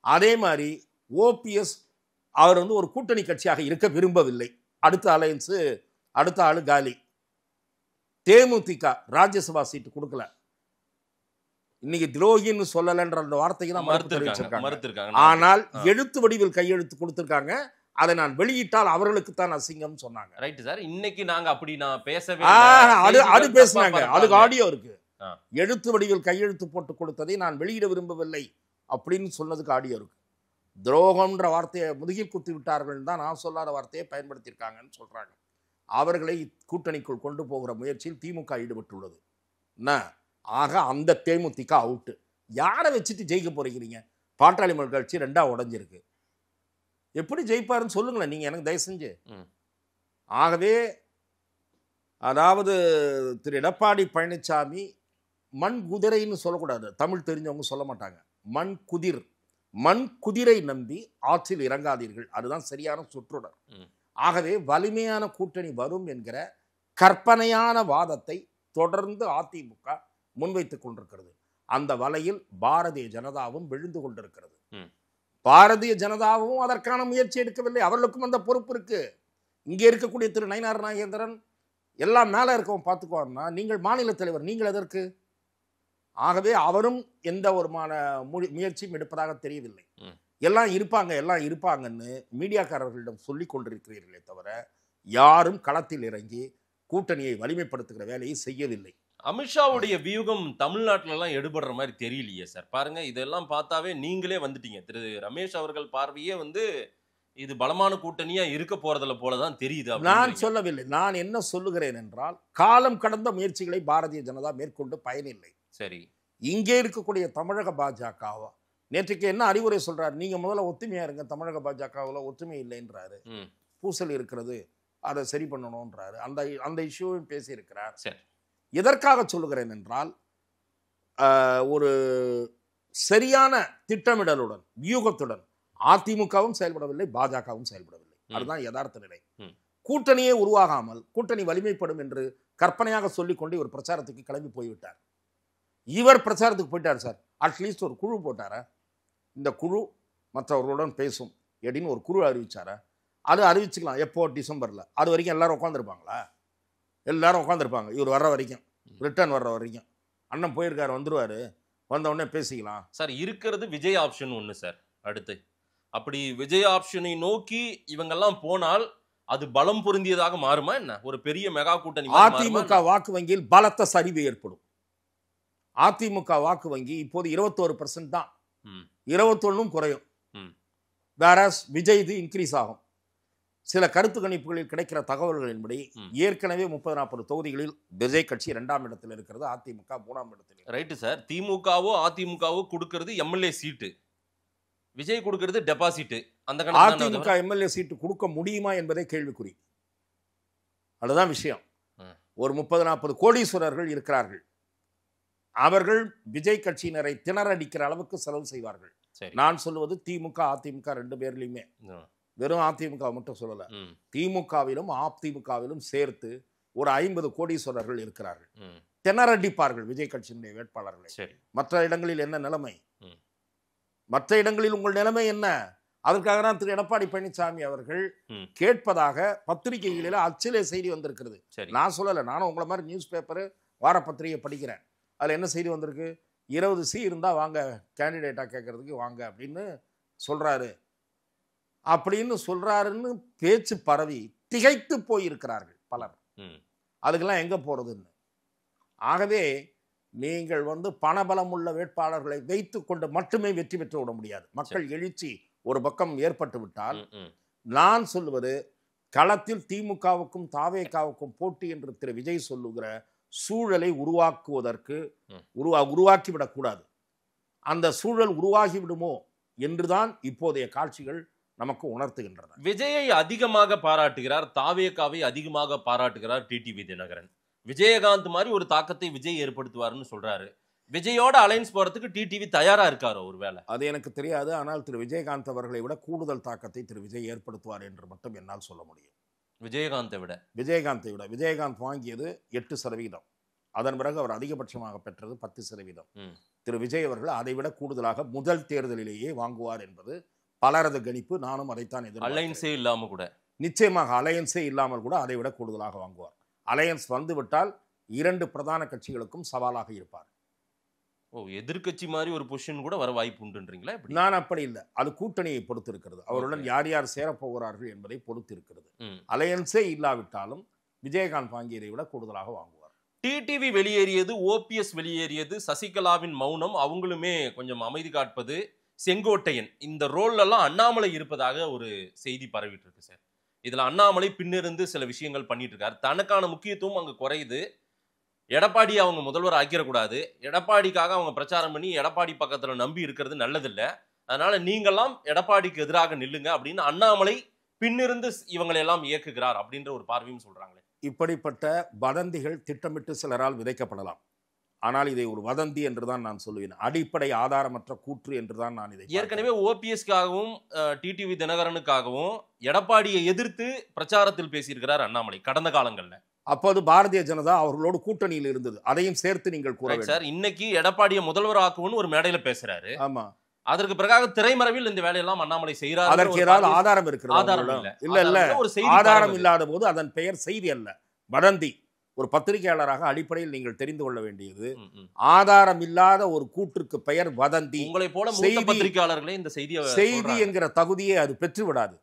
அதே மாதிரி ஓபிஎஸ் அவர் வந்து ஒரு கூட்டணி கட்சியாக இருக்க விரும்பவில்லை. அடுத்த அலையன்ஸ், அடுத்த ஆளு காலி. தேமுதிக ராஜ்யசபா சீட்டு கொடுக்கல. இன்னைக்கு துரோகின்னு சொல்லலன்ற அந்த வார்த்தைக்கு தான் மறுத்து தெரிவிச்சிருக்காங்க. ஆனால் எழுத்து வடிவில் கையெழுத்து கொடுத்திருக்காங்க. அதை நான் வெளியிட்டால் அவர்களுக்கு தான் அசிங்கம் சொன்னாங்க. Right sir. இன்னைக்கு நாங்க அப்படி நான் பேசவே அது பேசினாங்க, அதுக்கு ஆடியோ இருக்கு. எழுத்து வடிவில் கையெழுத்து போட்டு கொடுத்ததை நான் வெளியிட விரும்பவில்லை அப்படின்னு சொன்னதுக்கு ஆடியோ இருக்கு. துரோகம்ன்ற வார்த்தையை முதுகில் குத்தி விட்டார்கள் தான், நான் சொல்லாத வார்த்தையை பயன்படுத்தியிருக்காங்கன்னு சொல்றாங்க. அவர்களை கூட்டணிக்குள் கொண்டு போகிற முயற்சியில் திமுக ஈடுபட்டுள்ளது. என்ன ஆக அந்த தேமுதிக அவுட்டு. யாரை வச்சுட்டு ஜெயிக்க போறீங்க? பாட்டாளி மக்கள் கட்சி 2ஆ உடைஞ்சிருக்கு. எப்படி ஜெயிப்பாருன்னு சொல்லுங்களேன் நீங்க எனக்கு தயவு செஞ்சு. ஆகவே அதாவது திரு எடப்பாடி பழனிசாமி மண் குதிரைன்னு சொல்லக்கூடாது, தமிழ் தெரிஞ்சவங்க சொல்ல மாட்டாங்க. மண் குதிரை நம்பி ஆற்றில் இறங்காதீர்கள், அதுதான் சரியான சொற்றொடர். ஆகவே வலிமையான கூட்டணி வரும் என்கிற கற்பனையான வாதத்தை தொடர்ந்து அதிமுக முன்வைத்துக் கொண்டிருக்கிறது. அந்த வலையில் பாரதிய ஜனதாவும் விழுந்து கொண்டிருக்கிறது. பாரதிய ஜனதாவும் அதற்கான முயற்சி எடுக்கவில்லை. அவர்களுக்கும் அந்த பொறுப்பு இருக்கு. இங்கே இருக்கக்கூடிய திரு நயினார் நாகேந்திரன் எல்லாம் மேல இருக்கவும் பார்த்துக்குவார்னா, நீங்கள் மாநில தலைவர், நீங்கள் எதற்கு? ஆகவே அவரும் எந்த ஒரு முயற்சியும் எடுப்பதாக தெரியவில்லை. எல்லாம் இருப்பாங்கன்னு மீடியாக்காரர்களிடம் சொல்லி கொண்டிருக்கிறீர்களே தவிர யாரும் களத்தில் இறங்கி கூட்டணியை வலிமைப்படுத்துகிற வேலையை செய்யவில்லை. அமித்ஷாவுடைய வியூகம் தமிழ்நாட்டுல எல்லாம் எடுபடுற மாதிரி தெரியலையே சார். பாருங்க, இதெல்லாம் பார்த்தாவே நீங்களே வந்துட்டீங்க. திரு ரமேஷ் அவர்கள் பார்வையே இது பலமான கூட்டணியா இருக்க போறதுல போலதான் தெரியுது. நான் சொல்லவில்லை. நான் என்ன சொல்லுகிறேன் என்றால், காலம் கடந்த முயற்சிகளை பாரதிய ஜனதா மேற்கொண்டு பயனில்லை. சரி, இங்கே இருக்கக்கூடிய தமிழக பாஜகவா நேற்றுக்கு என்ன அறிவுரை சொல்றாரு? நீங்க முதல்ல ஒத்துமையா இருங்க, தமிழக பாஜகவில் ஒற்றுமை இல்லைன்றாரு, பூசல் இருக்கிறது, அதை சரி பண்ணணும்ன்றாரு. அந்த இஷ்யூவும் பேசியிருக்கிறார். எதற்காக சொல்லுகிறேன் என்றால், ஒரு சரியான திட்டமிடலுடன் வியூகத்துடன் அதிமுகவும் செயல்படவில்லை, பாஜகவும் செயல்படவில்லை. அதுதான் யதார்த்த நிலை. கூட்டணியே உருவாகாமல் கூட்டணி வலிமைப்படும் என்று கற்பனையாக சொல்லிக்கொண்டு இவர் பிரச்சாரத்துக்கு கிளம்பி போய்விட்டார். இவர் பிரச்சாரத்துக்கு போயிட்டார் சார். அட்லீஸ்ட் ஒரு குழு போட்டாரா, இந்த குழு மற்றவர்களுடன் பேசும் அப்படின்னு ஒரு குழு அறிவிச்சாரா? அது அறிவிச்சுக்கலாம். எப்போ? டிசம்பரில். அது வரைக்கும் எல்லாரும் உட்காந்துருப்பாங்களா? எல்லாரும் உட்காந்துருப்பாங்க. இவர் வர்ற வரைக்கும், ரிட்டர்ன் வர்ற வரைக்கும். அண்ணன் போயிருக்காரு, வந்துடுவார், வந்த உடனே பேசிக்கலாம் சார். இருக்கிறது விஜய் ஆப்ஷன் ஒன்று சார். அடுத்து அப்படி விஜய் ஆப்ஷனை நோக்கி இவங்கெல்லாம் போனால் அது பலம் பொருந்தியதாக மாறுமா என்ன? ஒரு பெரிய மெகா கூட்டணி. அதிமுக வாக்கு வங்கியில் பலத்த சரிவு ஏற்படும். அதிமுக வாக்கு வங்கி இப்போது 21% தான். 21 குறையும். வேற விஜய் இது இன்க்ரீஸ் ஆகும். சில கருத்து கணிப்புகளில் கிடைக்கிற தகவல்களின்படி ஏற்கனவே 30-40 தொகுதிகளில் விஜய் கட்சி 2ஆம் இடத்தில் இருக்கிறது, அதிமுக 3ஆம் இடத்தில். Right sir. திமுகவோ அதிமுகவோ கொடுக்கிறது எம்எல்ஏ சீட்டு, விஜய் கொடுக்கிறது டெபாசிட். அந்த அதிமுக எம்எல்ஏ சீட்டு கொடுக்க முடியுமா என்பதே கேள்விக்குறி. அதுதான் விஷயம். ஒரு 30-40 கோடீஸ்வரர்கள் இருக்கிறார்கள். அவர்கள் விஜய் கட்சியினரை திணறடிக்கிற அளவுக்கு செலவு செய்வார்கள். நான் சொல்லுவது திமுக அதிமுக 2 பேர்லையுமே, வெறும் அதிமுக மட்டும் சொல்லல, திமுகவிலும் அதிமுகவிலும் சேர்த்து ஒரு 50 கோடீஸ்வரர்கள் இருக்கிறார்கள். திணறடிப்பார்கள் விஜய் கட்சியினுடைய வேட்பாளர்களை. மற்ற இடங்களில் என்ன நிலைமை? மற்ற இடங்களில் உங்கள் நிலைமை என்ன? அதற்காக தான் திரு எடப்பாடி பழனிசாமி அவர்கள் கேட்பதாக பத்திரிகைகளில் அச்சிலே செய்தி வந்திருக்கிறது. நான் சொல்லலை, நானும் உங்களை மாதிரி நியூஸ் பேப்பரு வார பத்திரிகை படிக்கிறேன். அதில் என்ன செய்தி வந்திருக்கு? 20 சி இருந்தால் வாங்க, கேண்டிடேட்டாக கேட்கறதுக்கு வாங்க அப்படின்னு சொல்றாரு. அப்படின்னு சொல்றாருன்னு பேச்சு பரவி திகைத்து போயிருக்கிறார்கள் பலர். அதுக்கெல்லாம் எங்க போறதுன்னு. ஆகவே நீங்கள் பணபலம் உள்ள வேட்பாளர்களை வைத்து கொண்டு மட்டுமே வெற்றி பெற்று விட முடியாது. மக்கள் எழுச்சி ஒரு பக்கம் ஏற்பட்டு விட்டால், நான் சொல்லுவது களத்தில் திமுகவுக்கும் தாவேகாவுக்கும் போட்டி என்று திரு விஜய் சொல்லுகிற சூழலை உருவாக்குவதற்கு உருவாக்கிவிடக்கூடாது. அந்த சூழல் உருவாகிவிடுமோ என்றுதான் இப்போதைய காட்சிகள் நமக்கு உணர்த்துகின்றன. விஜயை அதிகமாக பாராட்டுகிறார், தாவேகாவை அதிகமாக பாராட்டுகிறார் டிடிவி தினகரன். விஜயகாந்த் மாதிரி ஒரு தாக்கத்தை விஜய் ஏற்படுத்துவார்னு சொல்றாரு. விஜயோட அலைன்ஸ் போறதுக்கு டிடிவி தயாரா இருக்காரோ? ஒருவேளை அது எனக்கு தெரியாது. ஆனால் திரு விஜயகாந்த் அவர்களை விட கூடுதல் தாக்கத்தை திரு விஜய் ஏற்படுத்துவார் என்று மட்டும் என்னால் சொல்ல முடியும். விஜயகாந்தை விட விஜயகாந்த் வாங்கியது 8%. அதன் பிறகு அவர் அதிகபட்சமாக பெற்றது 10%. திரு விஜய் அவர்கள் அதை விட கூடுதலாக முதல் தேர்தலிலேயே வாங்குவார் என்பது பலரது கணிப்பு. நானும் அதைத்தான் அலையன்ஸே இல்லாம கூட, நிச்சயமாக அலையன்ஸே இல்லாமல் கூட அதை விட கூடுதலாக வாங்குவார். அலையன்ஸ் வந்துவிட்டால் 2 பிரதான கட்சிகளுக்கும் சவாலாக இருப்பார். எதிர்கட்சி மாதிரி ஒரு பொசிஷன் கூட வர வாய்ப்பு உண்டுன்றீங்களா? நான் அப்படி இல்லை. அது கூட்டணியை பொறுத்து இருக்கிறது. அவருடன் யார் யார் சேரப்போகிறார்கள் என்பதை பொறுத்து இருக்கிறது. அலையன்ஸே இல்லாவிட்டாலும் விஜயகாந்த் வாங்கியதை விட கூடுதலாக வாங்குவார். டிடிவி வெளியேறியது, ஓபிஎஸ் வெளியேறியது, சசிகலாவின் மௌனம், அவங்களுமே கொஞ்சம் அமைதி காட்பது, செங்கோட்டையன் இந்த ரோல் எல்லாம் அண்ணாமலை இருப்பதாக ஒரு செய்தி பரவிட்டு இருக்கு சார். இதுல அண்ணாமலை பின்னிருந்து சில விஷயங்கள் பண்ணிட்டு இருக்காரு. தனக்கான முக்கியத்துவம் அங்க குறையுது. எடப்பாடி அவங்க முதல்வர் ஆக்கிடக்கூடாது. எடப்பாடிக்காக அவங்க பிரச்சாரம் பண்ணி எடப்பாடி பக்கத்துல நம்பி இருக்கிறது நல்லதில்லை. அதனால நீங்கெல்லாம் எடப்பாடிக்கு எதிராக நில்லுங்க அப்படின்னு அண்ணாமலை பின்னிருந்து இவங்களை எல்லாம் இயக்குகிறார் அப்படின்ற ஒரு பார்வையும் சொல்றாங்களே. இப்படிப்பட்ட வதந்திகள் திட்டமிட்டு சிலரால் விதைக்கப்படலாம். ஆனால் இதை ஒரு வதந்தி என்றுதான் நான் சொல்லுவேன். அடிப்படை ஆதாரமற்ற கூற்று என்றுதான் நான் இதை. ஏற்கனவே ஓபிஎஸ்காகவும் டிடிவி தினகரனுக்காகவும் எடப்பாடியை எதிர்த்து பிரச்சாரத்தில் பேசியிருக்கிறார் அண்ணாமலை கடந்த காலங்கள்ல. அப்போது பாரதிய ஜனதா அவர்களோடு கூட்டணியில் இருந்தது. அதையும் சேர்த்து நீங்கள் கூற சார். இன்னைக்கு எடப்பாடியை முதல்வர் ஆக்குவோன்னு ஒரு மேடையில பேசுறாரு. ஆமா. அதற்கு பிறகு திரைமறைவில் இந்த வேலையெல்லாம் அண்ணாமலை செய்யறாரு. அதற்கு ஏதாவது ஆதாரம் இருக்கிறது? ஆதாரம் இல்ல. ஆதாரம் இல்லாத போது அதன் பெயர் செய்தி அல்ல, வதந்தி. ஒரு பத்திரிகையாளராக அடிப்படையில் நீங்கள் தெரிந்து கொள்ள வேண்டியது, ஆதாரம் இல்லாத ஒரு கூற்றுக்கு பெயர் வதந்தி. உங்களை போல மூத்த பத்திரிகையாளர்களே இந்த செய்தி என்கிற தகுதியை அது பெற்று விடாது.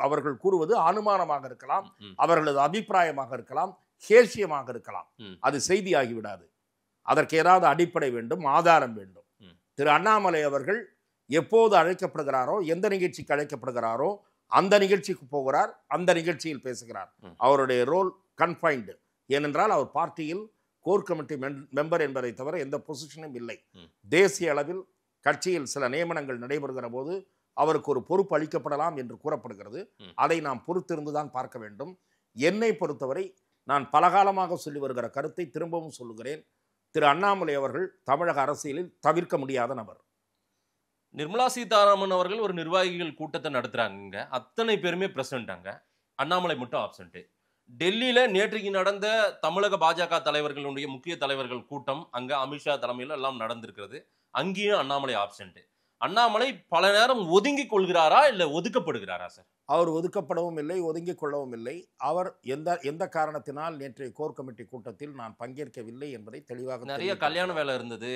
அவர்கள் கூறுவது அனுமானமாக இருக்கலாம், அவர்களது அபிப்பிராயமாக இருக்கலாம், கேசியமாக இருக்கலாம், அது செய்தியாகி விடாது. அதற்கு ஏதாவது அடிப்படை வேண்டும், ஆதாரம் வேண்டும். திரு அண்ணாமலை அவர்கள் எப்போது அழைக்கப்படுகிறாரோ, எந்த நிகழ்ச்சிக்கு அழைக்கப்படுகிறாரோ அந்த நிகழ்ச்சிக்கு போகிறார், அந்த நிகழ்ச்சியில் பேசுகிறார். அவருடைய ரோல் கன்ஃபைன்டு. ஏனென்றால் அவர் பார்ட்டியில் கோர் கமிட்டி மெம்பர் என்பதை தவிர எந்த பொசிஷனும் இல்லை. தேசிய அளவில் கட்சியில் சில நியமனங்கள் நடைபெறுகிற போது அவருக்கு ஒரு பொறுப்பு அளிக்கப்படலாம் என்று கூறப்படுகிறது. அதை நாம் பொறுத்திருந்துதான் பார்க்க வேண்டும். என்னை பொறுத்தவரை நான் பலகாலமாக சொல்லி வருகிற கருத்தை திரும்பவும் சொல்லுகிறேன். திரு அண்ணாமலை அவர்கள் தமிழக அரசியலில் தவிர்க்க முடியாத நபர். நிர்மலா சீதாராமன் அவர்கள் ஒரு நிர்வாகிகள் கூட்டத்தை நடத்துறாங்க, அத்தனை பேருமே பிரசிடண்டாங்க, அண்ணாமலை மட்டும் ஆப்சென்ட். டெல்லியில நேற்றைக்கு நடந்த தமிழக பாஜக தலைவர்களுடைய முக்கிய தலைவர்கள் கூட்டம் அங்க அமித்ஷா தலைமையில் எல்லாம் நடந்திருக்கிறது, அங்கேயும் அண்ணாமலை ஆப்சென்ட். அண்ணாமலை பல நேரம் ஒதுங்கி கொள்கிறாரா இல்ல ஒதுக்கப்படுகிறாரா சார்? அவர் ஒதுக்கப்படவும் இல்லை, ஒதுங்கிக் கொள்ளவும் இல்லை. அவர் எந்த காரணத்தினால் நேற்றைய கோர் கமிட்டி கூட்டத்தில் நான் பங்கேற்கவில்லை என்பதை தெளிவாக, நிறைய கல்யாண வேலை இருந்தது,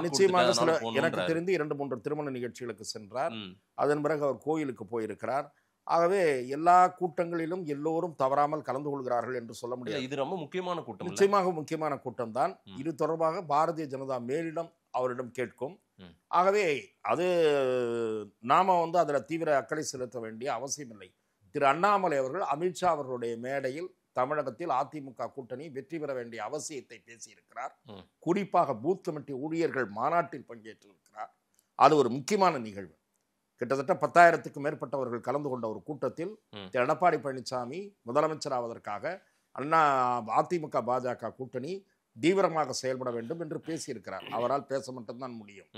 நிச்சயமாக எனக்கு தெரிந்து 2-3 திருமண நிகழ்ச்சிகளுக்கு சென்றார். அதன் பிறகு அவர் கோயிலுக்கு போயிருக்கிறார். ஆகவே எல்லா கூட்டங்களிலும் எல்லோரும் தவறாமல் கலந்து கொள்கிறார்கள் என்று சொல்ல முடியாது. இது ரொம்ப முக்கியமான கூட்டம், நிச்சயமாக முக்கியமான கூட்டம் தான். இது தொடர்பாக பாரதிய ஜனதா மேலிடம் அவரிடம் கேட்கும். ஆகவே அது நாம அதுல தீவிர அக்கறை செலுத்த வேண்டிய அவசியம் இல்லை. திரு அண்ணாமலை அவர்கள் அமித்ஷா அவர்களுடைய மேடையில் தமிழகத்தில் அதிமுக கூட்டணி வெற்றி பெற வேண்டிய அவசியத்தை பேசியிருக்கிறார். குறிப்பாக பூத் கமிட்டி ஊழியர்கள் மாநாட்டில் பங்கேற்றிருக்கிறார். அது ஒரு முக்கியமான நிகழ்வு. கிட்டத்தட்ட 10,000க்கும் மேற்பட்டவர்கள் கலந்து கொண்ட ஒரு கூட்டத்தில் திரு எடப்பாடி பழனிசாமி முதலமைச்சர் ஆவதற்காக அதிமுக பாஜக கூட்டணி தீவிரமாக செயல்பட வேண்டும் என்று பேசியிருக்கிறார். அவரால் பேச மட்டும்தான் முடியும்.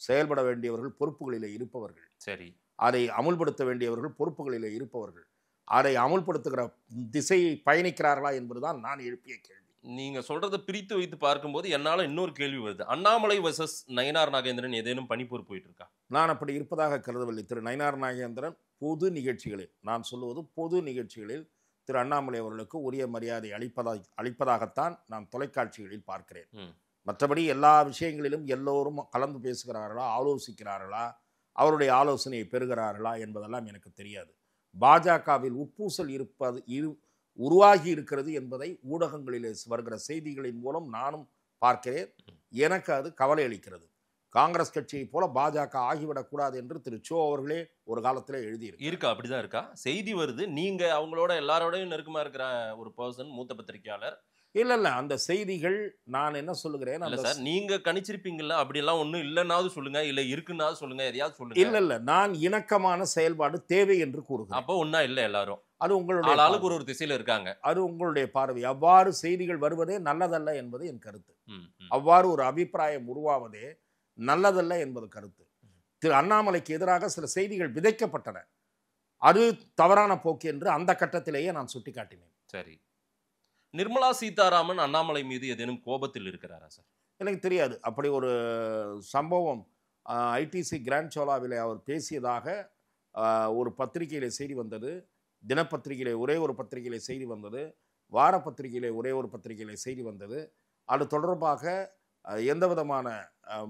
செயல்பட வேண்டியவர்கள் பொறுப்புகளிலே இருப்பவர்கள், சரி, அதை அமுல்படுத்த வேண்டியவர்கள் பொறுப்புகளிலே இருப்பவர்கள், அதை அமுல்படுத்துகிற திசையை பயணிக்கிறார்களா என்பதுதான் நான் எழுப்பிய கேள்வி. நீங்க சொல்றதை பிரித்து வைத்து பார்க்கும்போது என்னால இன்னொரு கேள்வி வருது. அண்ணாமலை வர்சஸ் நயினார் நாகேந்திரன் ஏதேனும் பணிப்போர் போயிட்டு இருக்கா? நான் அப்படி இருப்பதாக கருதவில்லை. திரு நயினார் நாகேந்திரன் பொது நிகழ்ச்சிகளில், நான் சொல்லுவது பொது நிகழ்ச்சிகளில் திரு அண்ணாமலை அவர்களுக்கு உரிய மரியாதை அளிப்பதாகத்தான் நான் தொலைக்காட்சிகளில் பார்க்கிறேன். மற்றபடி எல்லா விஷயங்களிலும் எல்லோரும் கலந்து பேசுகிறார்களா, ஆலோசிக்கிறார்களா, அவருடைய ஆலோசனையை பெறுகிறார்களா என்பதெல்லாம் எனக்கு தெரியாது. பாஜகவில் உட்பூசல் உருவாகி இருக்கிறது என்பதை ஊடகங்களிலே வருகிற செய்திகளின் மூலம் நானும் பார்க்கிறேன். எனக்கு அது கவலை அளிக்கிறது. காங்கிரஸ் கட்சியை போல பாஜக ஆகிவிடக்கூடாது என்று திரு சோ அவர்களே ஒரு காலத்தில் எழுதியிருக்கு. அப்படிதான் இருக்கா? செய்தி வருது, நீங்க அவங்களோட எல்லாரோடையும் நெருக்கமா இருக்கிற ஒரு பர்சன், மூத்த பத்திரிகையாளர். இல்ல அந்த செய்திகள் நான் என்ன சொல்லுகிறேன், சார் நீங்க கணிச்சிருப்பீங்கல்ல, அப்படி எல்லாம் ஒண்ணும் இல்லைன்னாவது சொல்லுங்க, இல்ல இருக்குன்னாவது சொல்லுங்க, எதையாவது சொல்லுங்க. இல்ல நான் இணக்கமான செயல்பாடு தேவை என்று கூறுகிறேன். அப்போ ஒன்னா இல்ல, எல்லாரும் அது உங்களுடைய ஆளுக்கு ஒரு திசையில இருக்காங்க, அது உங்களுடைய பார்வை. அவ்வாறு செய்திகள் வருவதே நல்லதல்ல என்பது என் கருத்து. அவ்வாறு ஒரு அபிப்பிராயம் உருவாவதே நல்லதல்ல என்பது கருத்து. திரு அண்ணாமலைக்கு எதிராக சில செய்திகள் விதைக்கப்பட்டன, அது தவறான போக்கு என்று அந்த கட்டத்திலேயே நான் சுட்டிக்காட்டினேன். சரி, நிர்மலா சீதாராமன் அண்ணாமலை மீது ஏதேனும் கோபத்தில் இருக்கிறாரா சார்? எனக்கு தெரியாது. அப்படி ஒரு சம்பவம் ஐடிசி கிராண்ட் சோலாவிலே அவர் பேசியதாக ஒரு பத்திரிகையிலே செய்தி வந்தது, தினப்பத்திரிகையிலே ஒரே ஒரு பத்திரிகையிலே செய்தி வந்தது, வார பத்திரிகையிலே ஒரே ஒரு பத்திரிகையிலே செய்தி வந்தது. அது தொடர்பாக எந்த விதமான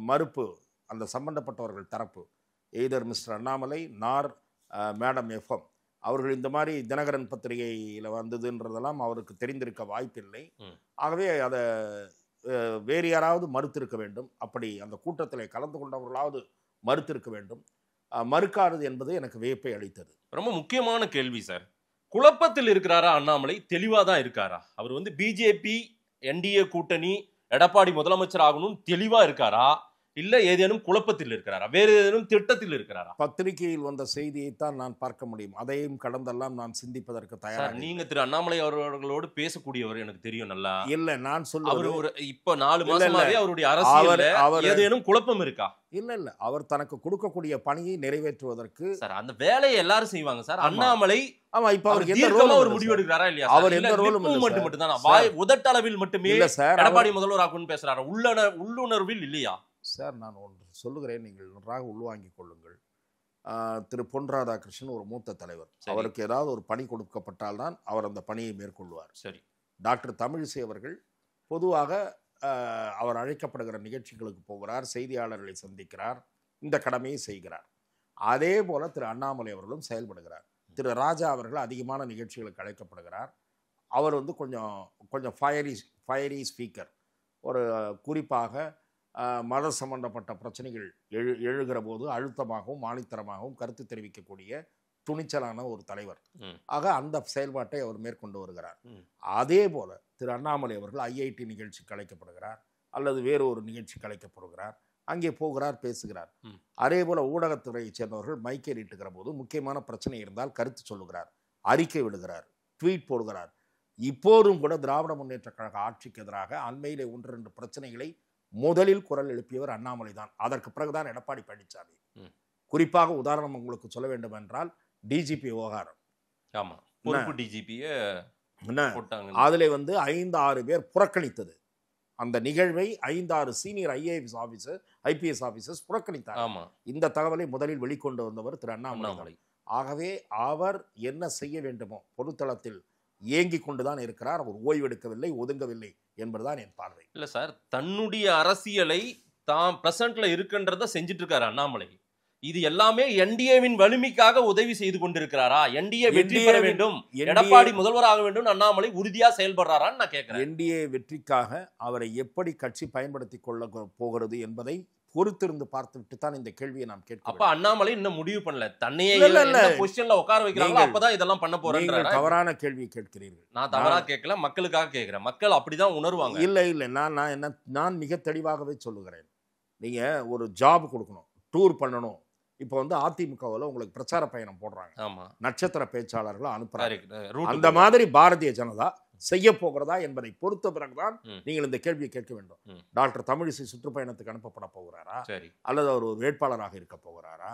மறுப்பு அந்த சம்பந்தப்பட்டவர்கள் தரப்பு, எய்தர் மிஸ்டர் அண்ணாமலை நார் மேடம் எஃப்எம் அவர்கள் இந்த மாதிரி தினகரன் பத்திரிகையில் வந்ததுன்றதெல்லாம் அவருக்கு தெரிந்திருக்க வாய்ப்பில்லை. ஆகவே அதை வேறு யாராவது மறுத்திருக்க வேண்டும். அப்படி அந்த கூட்டத்தில் கலந்து கொண்டவர்களாவது மறுத்திருக்க வேண்டும். மறுக்காதது என்பது எனக்கு வியப்பை அளித்தது. ரொம்ப முக்கியமான கேள்வி சார். குழப்பத்தில் இருக்கிறாரா அண்ணாமலை? தெளிவாக தான் இருக்காரா? அவர் பிஜேபி என்டிஏ கூட்டணி எடப்பாடி முதலமைச்சர் ஆகணும் தெளிவா இருக்காரா, இல்ல ஏதேனும் குழப்பத்தில் இருக்கிறாரா, வேறு ஏதேனும் திட்டத்தில் இருக்கிறாரா? பத்திரிகையில் வந்த செய்தியைத்தான் நான் பார்க்க முடியும். அதையும் கடந்தெல்லாம் நான் சிந்திப்பதற்கு தயார். நீங்க திரு அண்ணாமலை அவர்களோடு பேசக்கூடியவர் எனக்கு தெரியும் நல்லா. இல்ல நான் சொல்லுவது ஒரு இப்ப 4 மாசமாவே அவருடைய அரசியல்ல ஏதேனும் குழப்பம் இருக்கா? இல்ல அவர் தனக்கு கொடுக்கக்கூடிய பணியை நிறைவேற்றுவதற்கு சார் அந்த வேலையை எல்லாரும் செய்வாங்க சார். அண்ணாமலை இப்ப அவர் தீர்க்கமா ஒரு முடிவு எடுக்கிறாரா இல்லையா? அவர் எந்த ரோலும் மட்டும் தான் வாய் உதட்டளவில் மட்டுமே எடப்பாடி முதல்வர் ஆகும்னு பேசுறாரு, உள்ளுணர்வில் இல்லையா? சார் நான் ஒன்று சொல்லுகிறேன், நீங்கள் நன்றாக உள்வாங்கிக் கொள்ளுங்கள். திரு பொன் ராதாகிருஷ்ணன் ஒரு மூத்த தலைவர். அவருக்கு ஏதாவது ஒரு பணி கொடுக்கப்பட்டால்தான் அவர் அந்த பணியை மேற்கொள்வார். சரி, டாக்டர் தமிழிசை அவர்கள் பொதுவாக அவர் அழைக்கப்படுகிற நிகழ்ச்சிகளுக்கு போகிறார், செய்தியாளர்களை சந்திக்கிறார், இந்த கடமையை செய்கிறார். அதே போல திரு அண்ணாமலை அவர்களும் செயல்படுகிறார். திரு ராஜா அவர்கள் அதிகமான நிகழ்ச்சிகளுக்கு அழைக்கப்படுகிறார். அவர் வந்து கொஞ்சம் ஃபயரி ஸ்பீக்கர். ஒரு குறிப்பாக மத சம்பந்தப்பட்ட பிரச்சனைகள் எழுகிற போது அழுத்தமாகவும் ஆணித்தரமாகவும் கருத்து தெரிவிக்கக்கூடிய துணிச்சலான ஒரு தலைவர். ஆக அந்த செயல்பாட்டை அவர் மேற்கொண்டு வருகிறார். அதே போல திரு அண்ணாமலை அவர்கள் ஐஐடி நிகழ்ச்சிக்கு அழைக்கப்படுகிறார் அல்லது வேறு ஒரு நிகழ்ச்சிக்கு அழைக்கப்படுகிறார், அங்கே போகிறார், பேசுகிறார். அதே போல ஊடகத்துறையை சேர்ந்தவர்கள் மைக்கை நீட்டுகிற போது முக்கியமான பிரச்சனை இருந்தால் கருத்து சொல்லுகிறார், அறிக்கை விடுகிறார், ட்வீட் போடுகிறார். இப்போதும் கூட திராவிட முன்னேற்ற கழக ஆட்சிக்கு எதிராக அண்மையிலே 1-2 பிரச்சனைகளை முதலில் குரல் எழுப்பியவர் அண்ணாமலை தான். அதற்கு பிறகுதான் எடப்பாடி பழனிசாமி. குறிப்பாக உதாரணம் உங்களுக்கு சொல்ல வேண்டும் என்றால் டிஜிபி விவகாரம். அதிலே வந்து 5-6 பேர் புறக்கணித்தது. அந்த நிகழ்வை 5-6 சீனியர் ஐபிஎஸ் ஆபீசர்ஸ் புறக்கணித்தார். இந்த தகவலை முதலில் வெளிக்கொண்டு வந்தவர் திரு அண்ணாமலை. ஆகவே அவர் என்ன செய்ய வேண்டுமோ பொதுத்தளத்தில் ஏங்கிக் கொண்டுதான் இருக்கிறார். அவர் ஓய்வெடுக்கவில்லை, ஒதுங்கவில்லை என்பதுதான் என் பார்வை. இல்ல சார், தன்னுடைய அரசியலை தான் பிரசன்ட்ல இருக்குன்றத செஞ்சுட்டு இருக்காரு அண்ணாமலை. இது எல்லாமே என்டிஏவின் வலிமைக்காக உதவி செய்து கொண்டிருக்கிறாரா? என்டிஏ வெற்றி பெற வேண்டும், எடப்பாடி முதல்வராக வேண்டும், அண்ணாமலை உறுதியா செயல்படுறாரான்னு நான் கேட்கிறேன். என்டிஏ வெற்றிக்காக அவரை எப்படி கட்சி பயன்படுத்திக் கொள்ள போகிறது என்பதை பொறுத்திருந்து பார்த்துவிட்டு தான் இந்த கேள்வியை நாம் கேட்கிறோம். அப்ப அண்ணாமலை இன்னும் முடிவு பண்ணல, தன்னையே பொசிஷன்ல உட்கார வைக்கிறாங்க, அப்பதான் இதெல்லாம் பண்ண போறேன். தவறான கேள்வியை கேட்கிறீர்கள். நான் தவறா கேட்கல, மக்களுக்காக கேட்கிறேன். மக்கள் அப்படிதான் உணர்வாங்க. இல்ல நான் மிக தெளிவாகவே சொல்லுகிறேன். நீங்க ஒரு ஜாப் கொடுக்கணும், டூர் பண்ணணும். இப்போ வந்து அதிமுகவில் உங்களுக்கு பிரச்சார பயணம் போடுறாங்க, நட்சத்திர பேச்சாளர்களை அனுப்புறாங்க. அந்த மாதிரி பாரதிய ஜனதா செய்ய போகிறதா என்பதை பொறுத்த பிறகுதான் நீங்கள் இந்த கேள்வியை கேட்க வேண்டும். டாக்டர் தமிழிசை சுற்றுப்பயணத்துக்கு அனுப்பப்பட போகிறாரா அல்லது அவர் ஒரு வேட்பாளராக இருக்க போகிறாரா,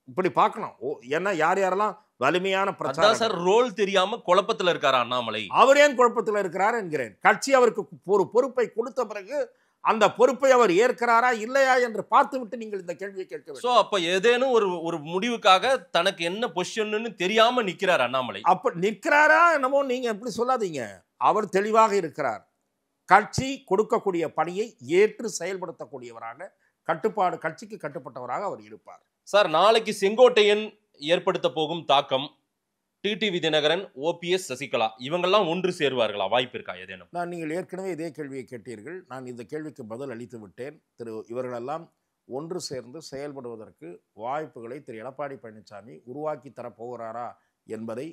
இப்படி பார்க்கணும். ஏன்னா யாரெல்லாம் வலிமையான பிரச்சாரம் ரோல் தெரியாம குழப்பத்தில் இருக்காரு அண்ணாமலை. அவர் ஏன் குழப்பத்தில் இருக்கிறார் என்கிறேன். கட்சி அவருக்கு ஒரு பொறுப்பை கொடுத்த பிறகு அந்த பொறுப்பை அவர் ஏற்கிறாரா இல்லையா என்று பார்த்துவிட்டு நீங்கள் இந்த கேள்வியை கேட்க வேண்டும். சோ அப்ப ஏதேனும் ஒரு முடிவுக்காக தனக்கு என்ன பொசிஷன் தெரியாம நிக்கிறார் அண்ணாமலை. அப்ப நிற்கிறாரா என்னமோ நீங்க எப்படி சொல்லாதீங்க. அவர் தெளிவாக இருக்கிறார். கட்சி கொடுக்கக்கூடிய பணியை ஏற்று செயல்படுத்தக்கூடியவராக, கட்சிக்கு கட்டுப்பட்டவராக அவர் இருப்பார். சார், நாளைக்கு செங்கோட்டையன் ஏற்படுத்த போகும் தாக்கம், டிடிவி தினகரன், ஓபிஎஸ், சசிகலா இவங்கெல்லாம் ஒன்று சேருவார்களா? வாய்ப்பு இருக்கா ஏதேனும்? நீங்கள் ஏற்கனவே இதே கேள்வியை கேட்டீர்கள். நான் இந்த கேள்விக்கு பதில் அளித்து விட்டேன். இவர்களெல்லாம் ஒன்று சேர்ந்து செயல்படுவதற்கு வாய்ப்புகளை திரு எடப்பாடி பழனிசாமி உருவாக்கி தரப்போகிறாரா என்பதை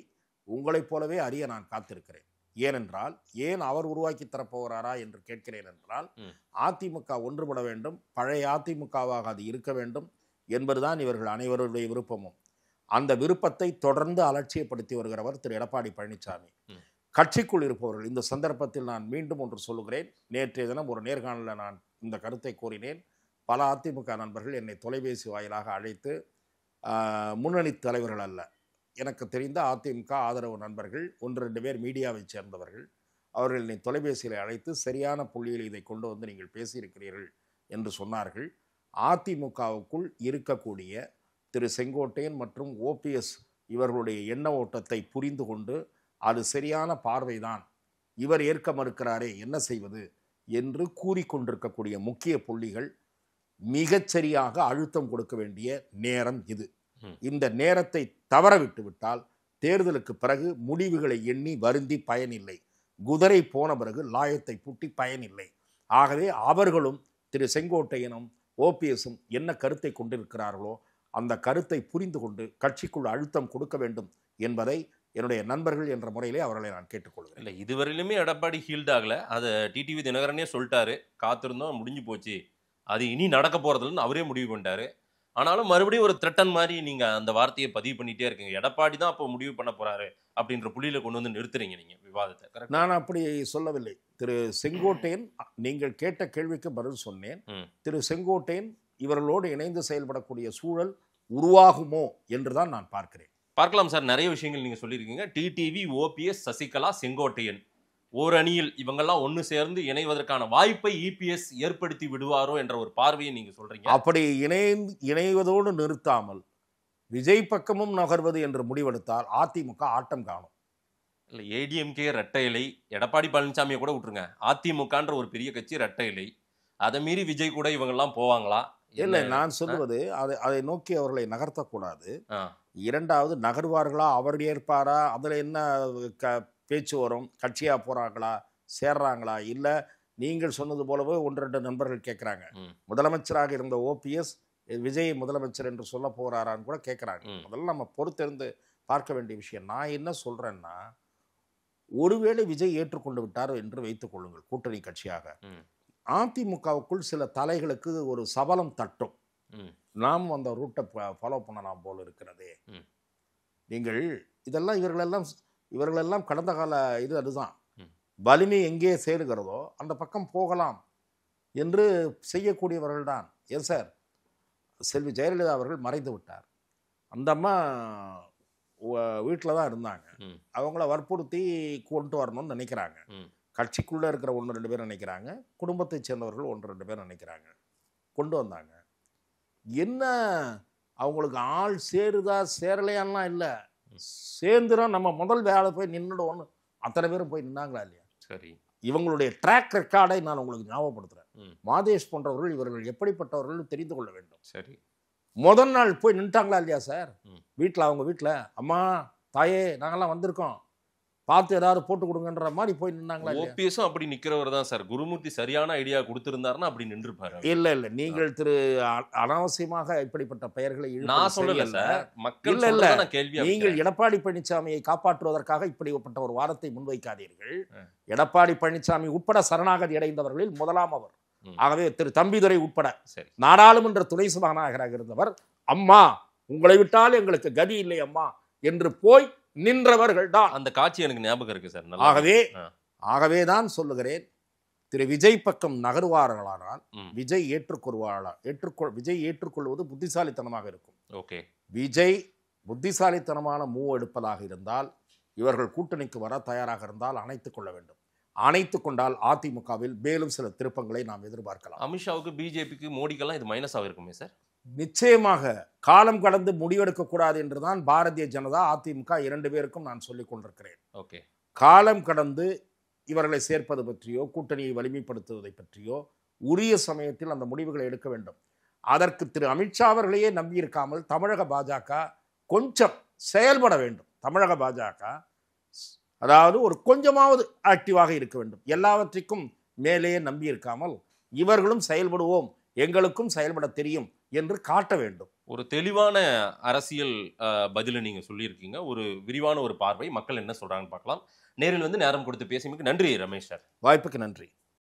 உங்களைப் போலவே அறிய நான் காத்திருக்கிறேன். ஏனென்றால் ஏன் அவர் உருவாக்கி தரப்போகிறாரா என்று கேட்கிறேன் என்றால், அதிமுக ஒன்றுபட வேண்டும், பழைய அதிமுகவாக அது இருக்க வேண்டும் என்பதுதான் இவர்கள் அனைவருடைய விருப்பமும். அந்த விருப்பத்தை தொடர்ந்து அலட்சியப்படுத்தி வருகிறவர் திரு எடப்பாடி பழனிசாமி. கட்சிக்குள் இருப்பவர்கள், இந்த சந்தர்ப்பத்தில் நான் மீண்டும் ஒன்று சொல்லுகிறேன். நேற்றைய தினம் ஒரு நேர்காணலில் நான் இந்த கருத்தை கூறினேன். பல அதிமுக நண்பர்கள் என்னை தொலைபேசி வாயிலாக அழைத்து, முன்னணி தலைவர்கள் அல்ல, எனக்கு தெரிந்த அதிமுக ஆதரவு நண்பர்கள் 1-2 பேர் மீடியாவை சேர்ந்தவர்கள், அவர்கள் என்னை தொலைபேசியில் அழைத்து சரியான புள்ளியில் இதை கொண்டு வந்து நீங்கள் பேசியிருக்கிறீர்கள் என்று சொன்னார்கள். அதிமுகவுக்குள் இருக்கக்கூடிய திரு செங்கோட்டையன் மற்றும் ஓபிஎஸ் இவர்களுடைய எண்ண ஓட்டத்தை புரிந்து கொண்டு அது சரியான பார்வைதான், இவர் ஏற்க மறுக்கிறாரே என்ன செய்வது என்று கூறிக்கொண்டிருக்கக்கூடிய முக்கிய புள்ளிகள் மிகச்சரியாக அழுத்தம் கொடுக்க வேண்டிய நேரம் இது. இந்த நேரத்தை தவற விட்டு விட்டால் தேர்தலுக்கு பிறகு முடிவுகளை எண்ணி வருந்தி பயனில்லை. குதிரை போன பிறகு லாயத்தை பூட்டி பயனில்லை. ஆகவே அவர்களும் திரு செங்கோட்டையனும் ஓபிஎஸும் என்ன கருத்தை கொண்டிருக்கிறார்களோ அந்த கருத்தை புரிந்து கொண்டு கட்சிக்குள் அழுத்தம் கொடுக்க வேண்டும் என்பதை என்னுடைய நண்பர்கள் என்ற முறையிலே அவர்களை நான் கேட்டுக்கொள்கிறேன். இல்லை, இதுவரையிலுமே எடப்பாடி ஹீல்ட் ஆகல, அதை டிடிவி தினகரனே சொல்லிட்டாரு. காத்திருந்தோம், முடிஞ்சு போச்சு, அது இனி நடக்க போறதுன்னு அவரே முடிவு பண்ணிட்டாரு. ஆனாலும் மறுபடியும் ஒரு த்ரெட்டன் மாதிரி நீங்க அந்த வார்த்தையை பதிவு பண்ணிட்டே இருக்கீங்க. எடப்பாடி தான் அப்போ முடிவு பண்ண போறாரு அப்படின்ற புள்ளியில கொண்டு வந்து நிறுத்துறீங்க நீங்க விவாதத்தை. நான் அப்படி சொல்லவில்லை. திரு செங்கோட்டையன், நீங்கள் கேட்ட கேள்விக்கு பதில் சொன்னேன். திரு செங்கோட்டையன் இவர்களோடு இணைந்து செயல்படக்கூடிய சூழல் உருவாகுமோ என்றுதான் நான் பார்க்கிறேன். பார்க்கலாம் சார், நிறைய விஷயங்கள் நீங்க சொல்லியிருக்கீங்க. டிடிவி, ஓபிஎஸ், சசிகலா, செங்கோட்டையன் ஒரு அணியில் இவங்கெல்லாம் ஒன்று சேர்ந்து இணைவதற்கான வாய்ப்பை இபிஎஸ் ஏற்படுத்தி விடுவாரோ என்ற ஒரு பார்வையை நீங்க சொல்றீங்க. அப்படி இணைவதோடு நிறுத்தாமல் விஜய் பக்கமும் நகர்வது என்று முடிவெடுத்தால் அதிமுக ஆட்டம் காணும். இல்லை ஏடிஎம்கே ரெட்டை இலை, எடப்பாடி பழனிசாமியை கூட விட்டுருங்க, அதிமுகன்ற ஒரு பெரிய கட்சி ரெட்டை இலை, அதை மீறி விஜய் கூட இவங்கெல்லாம் போவாங்களா? இல்லை, நான் சொல்லுவது அதை நோக்கி அவர்களை நகர்த்தக்கூடாது. ஆ, இரண்டாவது, நகர்வார்களா, அவர் ஏற்பாரா, அதில் என்ன பேச்சு வரும், கட்சியாக போகிறாங்களா, சேர்றாங்களா, இல்லை நீங்கள் சொன்னது போலவே 1-2 நண்பர்கள் கேட்குறாங்க, முதலமைச்சராக இருந்த ஓபிஎஸ் விஜய் முதலமைச்சர் என்று சொல்ல போகிறாரான்னு கூட கேட்குறாங்க. முதல்ல நம்ம பொறுத்திருந்து பார்க்க வேண்டிய விஷயம். நான் என்ன சொல்கிறேன்னா, ஒருவேளை விஜய் ஏற்றுக்கொண்டு விட்டார் என்று வைத்துக் கொள்ளுங்கள், கூட்டணி கட்சியாக அதிமுகவுக்குள் சில தலைகளுக்கு ஒரு சபலம் தட்டும், நாம் அந்த ரூட்டை ஃபாலோ பண்ணலாம் போல இருக்கிறதே. நீங்கள் இதெல்லாம் இவர்களெல்லாம் கடந்த கால அதுதான், வலிமை எங்கே சேருகிறதோ அந்த பக்கம் போகலாம் என்று செய்யக்கூடியவர்கள் தான். ஏன் சார், செல்வி ஜெயலலிதா அவர்கள் மறைந்து விட்டார், அந்த அம்மா வீட்டில் தான் இருந்தாங்க, அவங்கள வற்புறுத்தி கொண்டு வரணும்னு நினைக்கிறாங்க. கட்சிக்குள்ளே இருக்கிற 1-2 பேர் நினைக்கிறாங்க, குடும்பத்தை சேர்ந்தவர்கள் 1-2 பேர் நினைக்கிறாங்க, கொண்டு வந்தாங்க. என்ன அவங்களுக்கு ஆள் சேருதா சேரலையான்லாம் இல்லை, சேர்ந்துடும் நம்ம முதல் வேலை போய் நின்றுடுவோன்னு அத்தனை பேரும் போய் நின்னாங்களா இல்லையா? சரி, இவங்களுடைய ட்ராக் ரெக்கார்டை நான் உங்களுக்கு ஞாபகப்படுத்துகிறேன். மாதேஷ் போன்றவர்கள் இவர்கள் எப்படிப்பட்டவர்கள் தெரிந்து கொள்ள வேண்டும். சரி, முதல் நாள் போய் நின்ட்டாங்களா இல்லையா சார்? வீட்டில், அவங்க வீட்டில், அம்மா தாயே நாங்கள்லாம் வந்திருக்கோம், பார்த்து ஏதாவது போட்டு கொடுங்கன்ற மாதிரி போய் நின்னாங்களா? ஓபிஎஸும் அப்படி நிற்கிறவர் தான் சார். குருமூர்த்தி சரியான ஐடியா கொடுத்திருந்தாருன்னா அப்படி நின்றுப்பாரு. இல்லை, நீங்கள் திரு அனாவசியமாக இப்படிப்பட்ட பெயர்களை நான் சொல்லல சார், மக்கள் கேள்வி. நீங்கள் எடப்பாடி பழனிசாமியை காப்பாற்றுவதற்காக இப்படிப்பட்ட ஒரு வாதத்தை முன்வைக்காதீர்கள். எடப்பாடி பழனிசாமி உட்பட சரணாகதி அடைந்தவர்களில் முதலாம் அவர். ஆகவே திரு தம்பிதுரை உட்பட நாடாளுமன்ற துணை சபாநாயகராக இருந்தவர், அம்மா உங்களை விட்டால் எங்களுக்கு கதி இல்லை அம்மா என்று போய் நின்றவர்கள் தான். அந்த காட்சி எனக்கு ஞாபகம் இருக்கு சார். ஆகவே தான் சொல்லுகிறேன், திரு விஜய் பக்கம் நகர்வார்களானால் விஜய் விஜய் ஏற்றுக்கொள்வது புத்திசாலித்தனமாக இருக்கும். ஓகே, விஜய் புத்திசாலித்தனமான மூவ் எடுப்பதாக இருந்தால், இவர்கள் கூட்டணிக்கு வர தயாராக இருந்தால் அணைத்துக் கொள்ள வேண்டும். அணைத்துக் கொண்டால் அதிமுகவில் மேலும் சில திருப்பங்களை நாம் எதிர்பார்க்கலாம். அமித்ஷாவுக்கு, பிஜேபிக்கு, மோடிக்கெல்லாம் இது மைனஸ் ஆகிருக்குமே சார்? நிச்சயமாக காலம் கடந்து முடிவெடுக்க கூடாது என்றுதான் பாரதிய ஜனதா, அதிமுக 2 பேருக்கும் நான் சொல்லிக் கொண்டிருக்கிறேன். ஓகே, காலம் கடந்து இவர்களை சேர்ப்பது பற்றியோ கூட்டணியை வலிமைப்படுத்துவதை பற்றியோ உரிய சமயத்தில் அந்த முடிவுகளை எடுக்க வேண்டும். அதற்கு திரு அமித்ஷா அவர்களையே நம்பியிருக்காமல் தமிழக பாஜக கொஞ்சம் செயல்பட வேண்டும். தமிழக பாஜக அதாவது ஒரு கொஞ்சமாவது ஆக்டிவாக இருக்க வேண்டும். எல்லாவற்றிற்கும் மேலே நம்பியிருக்காமல் இவர்களும் செயல்படுவோம், எங்களுக்கும் செயல்பட தெரியும் என்று காட்ட வேண்டும். ஒரு தெளிவான அரசியல் பதிலை நீங்க சொல்லியிருக்கீங்க. ஒரு விரிவான ஒரு பார்வை, மக்கள் என்ன சொல்றாங்கன்னு பார்க்கலாம். நேரில் வந்து நேரம் கொடுத்து பேசியமைக்கு நன்றி ரமேஷ் சார். வாய்ப்புக்கு நன்றி.